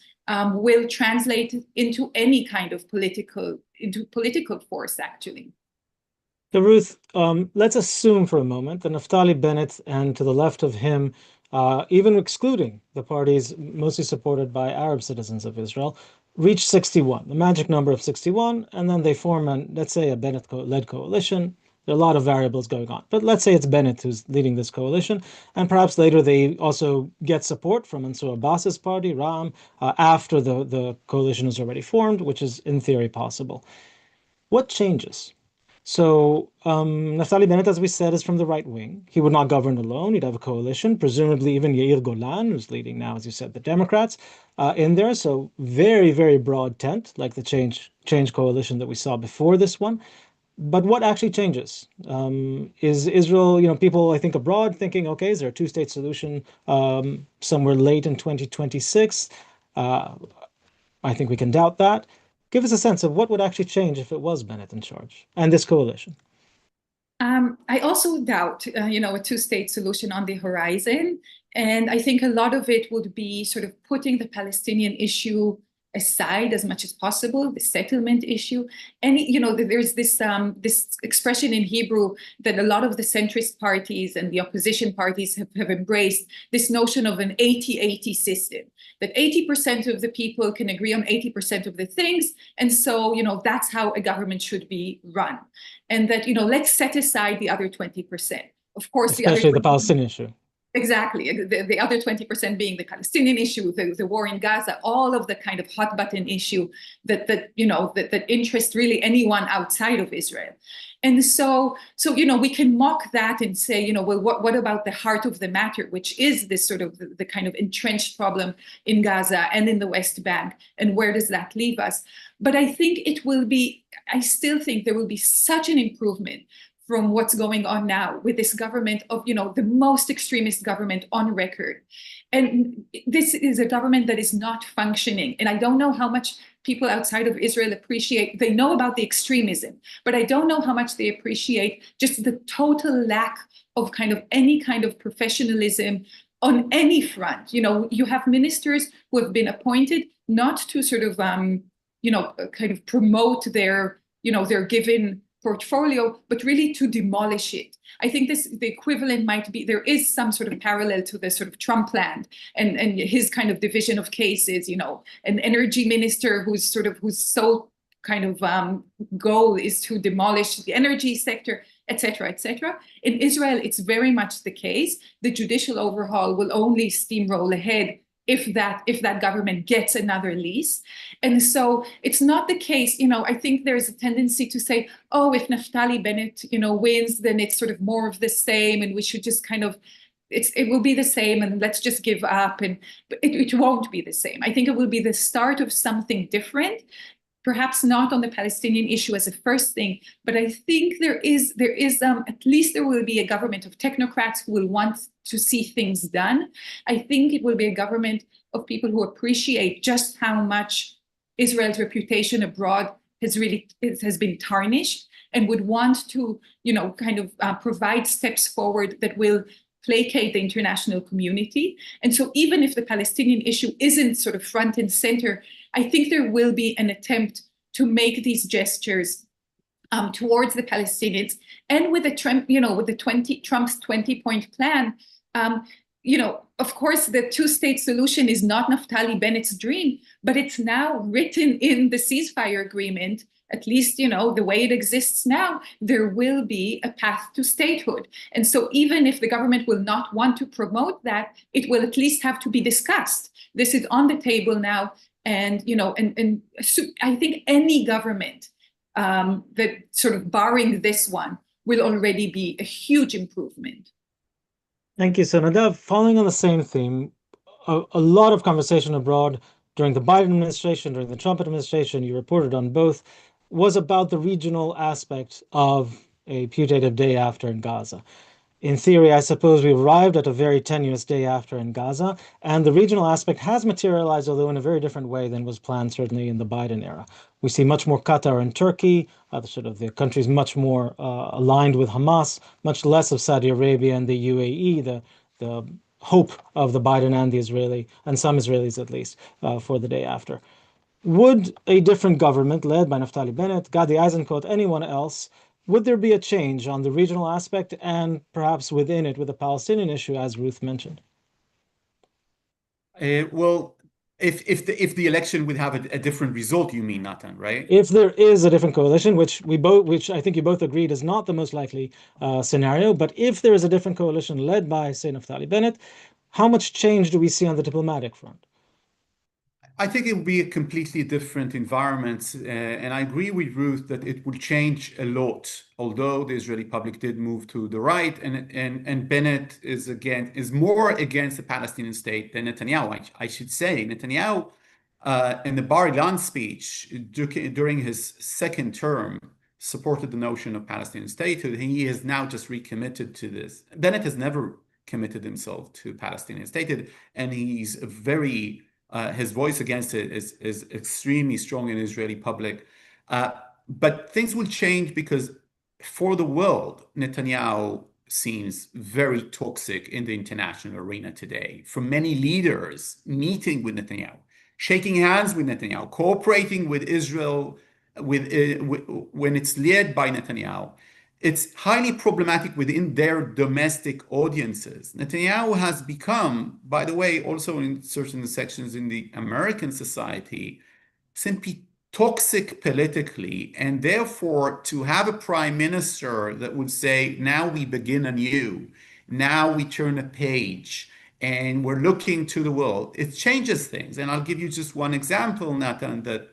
will translate into any kind of political force, actually.
So Ruth, let's assume for a moment that Naftali Bennett and to the left of him, even excluding the parties mostly supported by Arab citizens of Israel, reach 61, the magic number of 61, and then they form, let's say, a Bennett-led coalition. There are a lot of variables going on. But let's say it's Bennett who's leading this coalition, and perhaps later they also get support from Mansour Abbas's party, Ram, after the coalition is already formed, which is in theory possible. What changes? So Naftali Bennett, as we said, is from the right wing. He would not govern alone. He'd have a coalition, presumably even Yair Golan, who's leading now, as you said, the Democrats, in there. So very, very broad tent, like the change coalition that we saw before this one. But what actually changes? Is Israel, people I think abroad thinking, okay, is there a two-state solution somewhere late in 2026? I think we can doubt that. Give us a sense of what would actually change if it was Bennett in charge and this coalition.
I also doubt, a two-state solution on the horizon. And I think a lot of it would be sort of putting the Palestinian issue aside as much as possible, the settlement issue. And, there's this expression in Hebrew that a lot of the centrist parties and the opposition parties have embraced, this notion of an 80-80 system, that 80% of the people can agree on 80% of the things. And so, that's how a government should be run. And that, let's set aside the other 20%. Of course,
especially the Palestinian issue.
Exactly. The other 20% being the Palestinian issue, the war in Gaza, all of the kind of hot button issue that interest really anyone outside of Israel. And so we can mock that and say, well, what about the heart of the matter, which is this sort of the kind of entrenched problem in Gaza and in the West Bank, and where does that leave us? But I still think there will be such an improvement from what's going on now with this government of, the most extremist government on record. And this is a government that is not functioning. And I don't know how much people outside of Israel they know about the extremism, but I don't know how much they appreciate just the total lack of any kind of professionalism on any front. You have ministers who have been appointed not to sort of, kind of promote their given portfolio, but really to demolish it. I think the equivalent might be, there is some sort of parallel to the sort of Trump plan and his kind of division of cases, an energy minister whose sole kind of goal is to demolish the energy sector, et cetera, et cetera. In Israel, it's very much the case. The judicial overhaul will only steamroll ahead if that government gets another lease. And so it's not the case, I think there's a tendency to say, oh, if Naftali Bennett, wins, then it's sort of more of the same, and we should just kind of, it will be the same, and let's just give up. But it won't be the same. I think it will be the start of something different. Perhaps not on the Palestinian issue as a first thing, but I think there is at least there will be a government of technocrats who will want to see things done. I think it will be a government of people who appreciate just how much Israel's reputation abroad has been tarnished, and would want to, provide steps forward that will placate the international community. And so even if the Palestinian issue isn't sort of front and center, I think there will be an attempt to make these gestures towards the Palestinians. And with Trump's 20-point plan, of course, the two-state solution is not Naftali Bennett's dream, but it's now written in the ceasefire agreement. At least, the way it exists now, there will be a path to statehood. And so even if the government will not want to promote that, it will at least have to be discussed. This is on the table now. And, I think any government that sort of barring this one will already be a huge improvement.
Thank you. So Nadav, following on the same theme, a lot of conversation abroad during the Biden administration, during the Trump administration, you reported on both, was about the regional aspect of a putative day after in Gaza. In theory, I suppose we've arrived at a very tenuous day after in Gaza, and the regional aspect has materialized, although in a very different way than was planned, certainly in the Biden era. We see much more Qatar and Turkey, the countries much more aligned with Hamas, much less of Saudi Arabia and the UAE, the hope of the Biden and the Israeli, and some Israelis at least, for the day after. Would a different government led by Naftali Bennett, Gadi Eisenkot, anyone else, would there be a change on the regional aspect and perhaps within it with the Palestinian issue, as Ruth mentioned?
Well, If the election would have a different result, you mean, Nathan, right?
If there is a different coalition, which I think you both agreed is not the most likely scenario, but if there is a different coalition led by, say, Naftali Bennett, how much change do we see on the diplomatic front?
I think it will be a completely different environment, and I agree with Ruth that it will change a lot. Although the Israeli public did move to the right, and Bennett is more against the Palestinian state than Netanyahu. I should say Netanyahu in the Bar Ilan speech during his second term supported the notion of Palestinian statehood. He has now just recommitted to this. Bennett has never committed himself to Palestinian statehood, and he's very his voice against it is extremely strong in Israeli public. But things will change because for the world, Netanyahu seems very toxic in the international arena today. For many leaders meeting with Netanyahu, shaking hands with Netanyahu, cooperating with Israel when it's led by Netanyahu, it's highly problematic within their domestic audiences. Netanyahu has become, by the way, also in certain sections in the American society, simply toxic politically. And therefore, to have a prime minister that would say, now we begin anew, now we turn a page, and we're looking to the world, it changes things. And I'll give you just one example, Nathan, that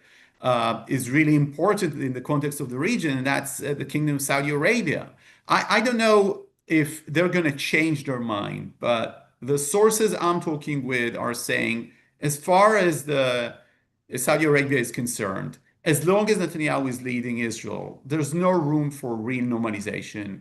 is really important in the context of the region, and that's the Kingdom of Saudi Arabia. I don't know if they're going to change their mind, but the sources I'm talking with are saying, as far as the Saudi Arabia is concerned, as long as Netanyahu is leading Israel, there's no room for real normalization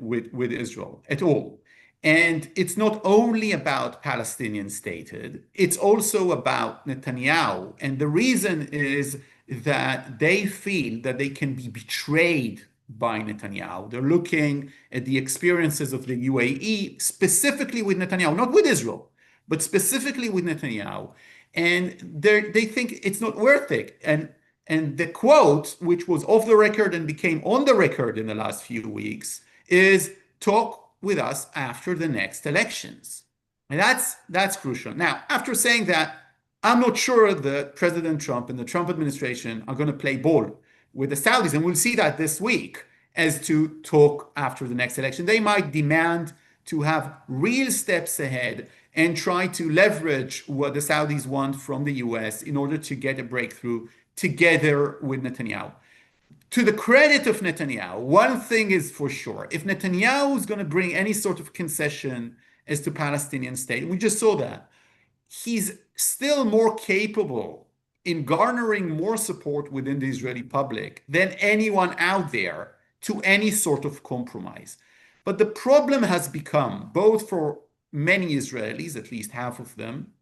with Israel at all. And it's not only about Palestinian statehood, it's also about Netanyahu. And the reason is that they feel that they can be betrayed by Netanyahu. They're looking at the experiences of the UAE, specifically with Netanyahu, not with Israel, but specifically with Netanyahu. And they think it's not worth it. And the quote, which was off the record and became on the record in the last few weeks, is talk with us after the next elections. And that's crucial. Now, after saying that, I'm not sure that President Trump and the Trump administration are going to play ball with the Saudis, and we'll see that this week as to talk after the next election. They might demand to have real steps ahead and try to leverage what the Saudis want from the US in order to get a breakthrough together with Netanyahu. To the credit of Netanyahu, one thing is for sure. If Netanyahu is going to bring any sort of concession as to Palestinian state, we just saw that, he's still more capable in garnering more support within the Israeli public than anyone out there to any sort of compromise. But the problem has become, both for many Israelis, at least half of them,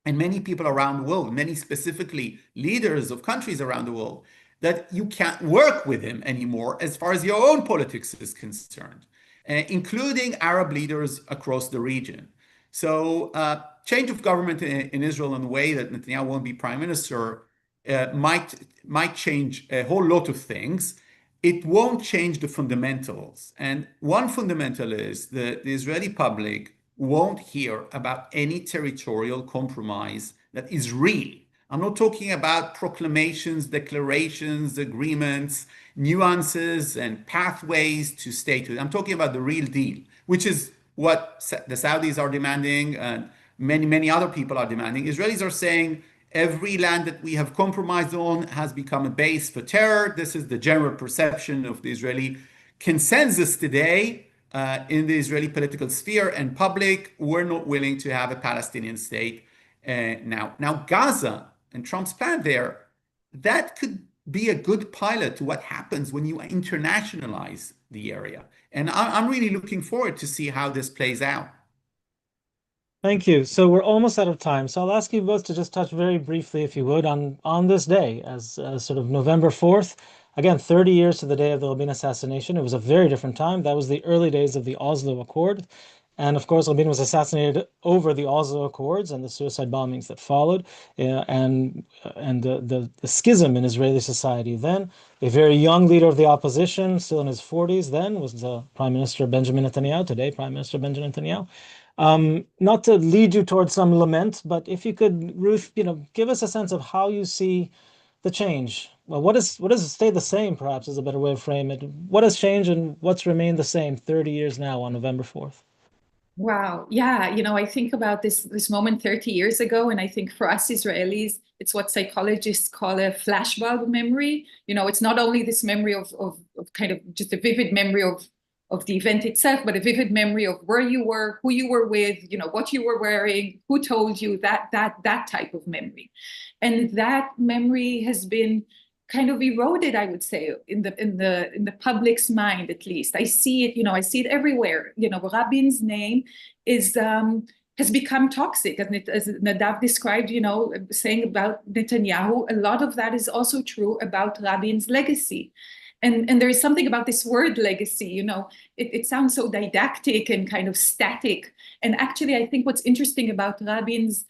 and many people around the world, many specifically leaders of countries around the world, that you can't work with him anymore as far as your own politics is concerned, including Arab leaders across the region. So change of government in Israel in the way that Netanyahu won't be prime minister might change a whole lot of things. It won't change the fundamentals. And one fundamental is that the Israeli public won't hear about any territorial compromise that is real. I'm not talking about proclamations, declarations, agreements, nuances, and pathways to statehood. I'm talking about the real deal, which is what the Saudis are demanding and many other people are demanding. Israelis are saying every land that we have compromised on has become a base for terror. This is the general perception of the Israeli consensus today in the Israeli political sphere and public. We're not willing to have a Palestinian state now. Gaza and Trump's plan there, that could be a good pilot to what happens when you internationalize the area. And I'm really looking forward to see how this plays out.
Thank you. So we're almost out of time. So I'll ask you both to just touch very briefly, if you would, on this day as sort of November 4th. Again, 30 years to the day of the Rabin assassination. It was a very different time. That was the early days of the Oslo Accord. And of course, Rabin was assassinated over the Oslo Accords and the suicide bombings that followed, and the schism in Israeli society. Then, a very young leader of the opposition, still in his 40s, then was the Prime Minister Benjamin Netanyahu. Today, Prime Minister Benjamin Netanyahu. Not to lead you towards some lament, but if you could, Ruth, give us a sense of how you see the change. Well, what has stayed the same, perhaps is a better way of framing it. What has changed and what's remained the same 30 years now on November 4th?
Wow. Yeah. I think about this moment 30 years ago, and I think for us Israelis, it's what psychologists call a flashbulb memory. It's not only this memory of kind of just a vivid memory of the event itself, but a vivid memory of where you were, who you were with, what you were wearing, who told you, that type of memory. And that memory has been kind of eroded, I would say, in the public's mind. At least I see it. I see it everywhere. Rabin's name is has become toxic, as Nadav described. Saying about Netanyahu, a lot of that is also true about Rabin's legacy. And there is something about this word legacy. It sounds so didactic and kind of static. And actually, I think what's interesting about Rabin's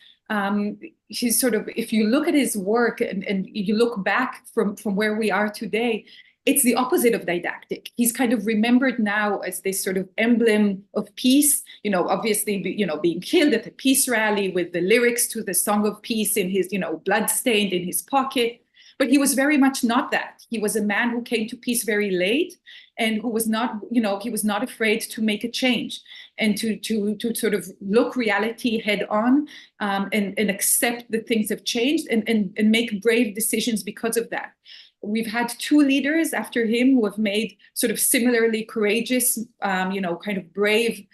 he's sort of, if you look at his work and you look back from where we are today, it's the opposite of didactic. He's kind of remembered now as this sort of emblem of peace, obviously, being killed at a peace rally with the lyrics to the Song of Peace in his, bloodstained in his pocket. But he was very much not that. He was a man who came to peace very late and who was not, he was not afraid to make a change and to sort of look reality head on, and accept that things have changed and make brave decisions because of that. We've had two leaders after him who have made sort of similarly courageous, kind of brave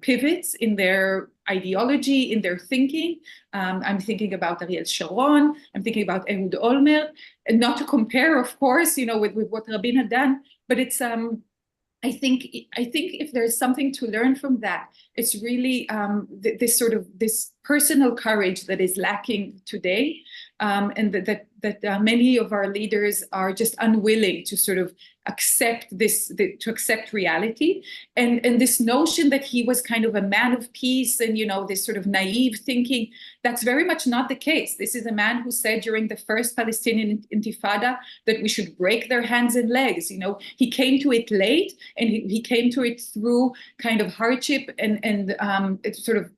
pivots in their ideology, in their thinking. I'm thinking about Ariel Sharon, I'm thinking about Ehud Olmert, and not to compare, of course, with what Rabin had done, but it's I think if there's something to learn from that, it's really this sort of this personal courage that is lacking today, and that many of our leaders are just unwilling to sort of accept to accept reality, and this notion that he was kind of a man of peace and this sort of naive thinking, that's very much not the case. This is a man who said during the first Palestinian Intifada that we should break their hands and legs. He came to it late, and he came to it through kind of hardship and it's sort of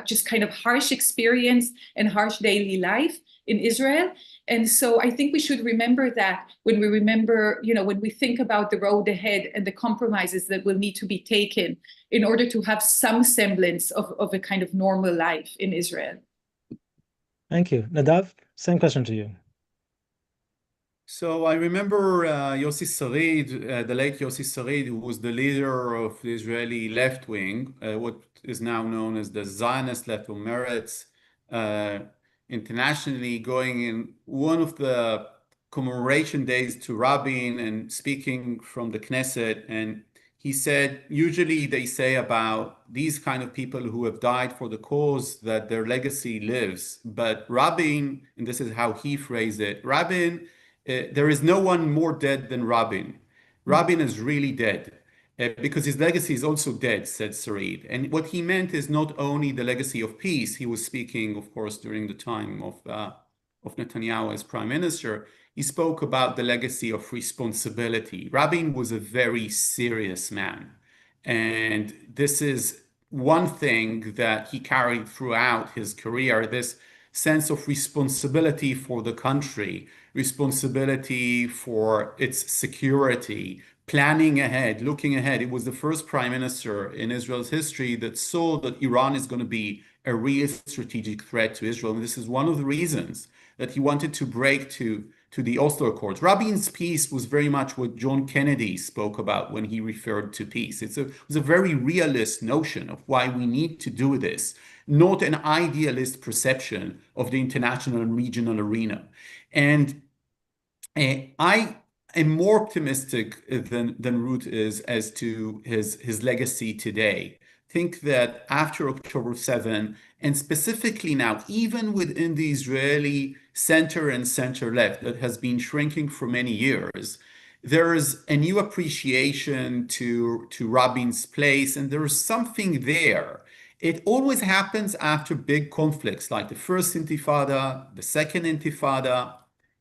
just kind of harsh experience and harsh daily life in Israel. And so I think we should remember that when we remember, when we think about the road ahead and the compromises that will need to be taken in order to have some semblance of a kind of normal life in Israel.
Thank you. Nadav, same question to you.
So I remember Yossi Sarid, the late Yossi Sarid, who was the leader of the Israeli left wing, what is now known as the Zionist left, or Meretz, internationally, going in one of the commemoration days to Rabin and speaking from the Knesset. And he said, usually they say about these kind of people who have died for the cause that their legacy lives. But Rabin, and this is how he phrased it, Rabin, there is no one more dead than Rabin. Rabin is really dead. Because his legacy is also dead, said Sarid. And what he meant is not only the legacy of peace. He was speaking, of course, during the time of Netanyahu as prime minister. He spoke about the legacy of responsibility. Rabin was a very serious man. And this is one thing that he carried throughout his career, this sense of responsibility for the country, responsibility for its security, planning ahead, looking ahead. It was the first prime minister in Israel's history that saw that Iran is going to be a real strategic threat to Israel. And this is one of the reasons that he wanted to break to the Oslo Accords. Rabin's peace was very much what John Kennedy spoke about when he referred to peace. It was a very realist notion of why we need to do this, not an idealist perception of the international and regional arena. And I am more optimistic than Ruth is as to his legacy today. Think that after October 7, and specifically now, even within the Israeli center and center left that has been shrinking for many years, there is a new appreciation to Rabin's place, and there is something there. It always happens after big conflicts like the first Intifada, the second Intifada.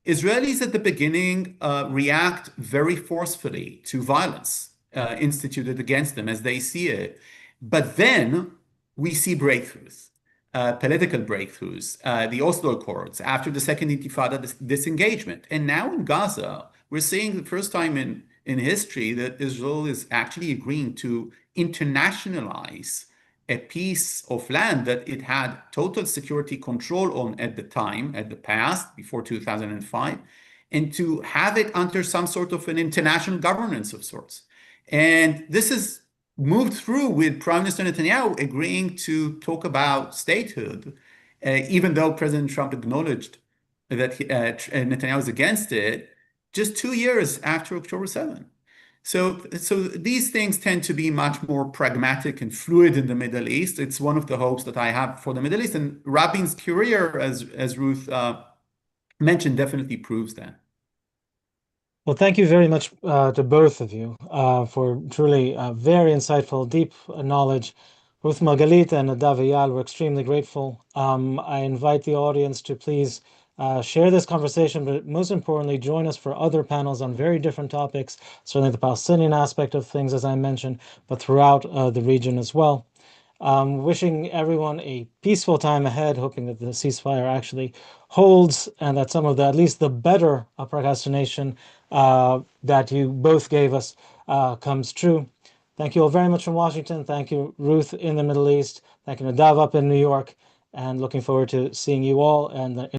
Israelis at the beginning react very forcefully to violence instituted against them as they see it. But then we see breakthroughs, political breakthroughs, the Oslo Accords after the Second Intifada disengagement. And now in Gaza, we're seeing the first time in history that Israel is actually agreeing to internationalize a piece of land that it had total security control on at the time, at the past, before 2005, and to have it under some sort of an international governance of sorts. And this is moved through with Prime Minister Netanyahu agreeing to talk about statehood, even though President Trump acknowledged that Netanyahu is against it, just 2 years after October 7th. So these things tend to be much more pragmatic and fluid in the Middle East. It's one of the hopes that I have for the Middle East. And Rabin's career, as Ruth mentioned, definitely proves that.
Well, thank you very much to both of you for truly very insightful, deep knowledge. Ruth Margalit and Nadav Eyal, we're extremely grateful. I invite the audience to please share this conversation, but most importantly, join us for other panels on very different topics, certainly the Palestinian aspect of things, as I mentioned, but throughout the region as well. Wishing everyone a peaceful time ahead, hoping that the ceasefire actually holds and that some of the, at least the better procrastination that you both gave us comes true. Thank you all very much from Washington. Thank you, Ruth in the Middle East. Thank you, Nadav up in New York. And looking forward to seeing you all and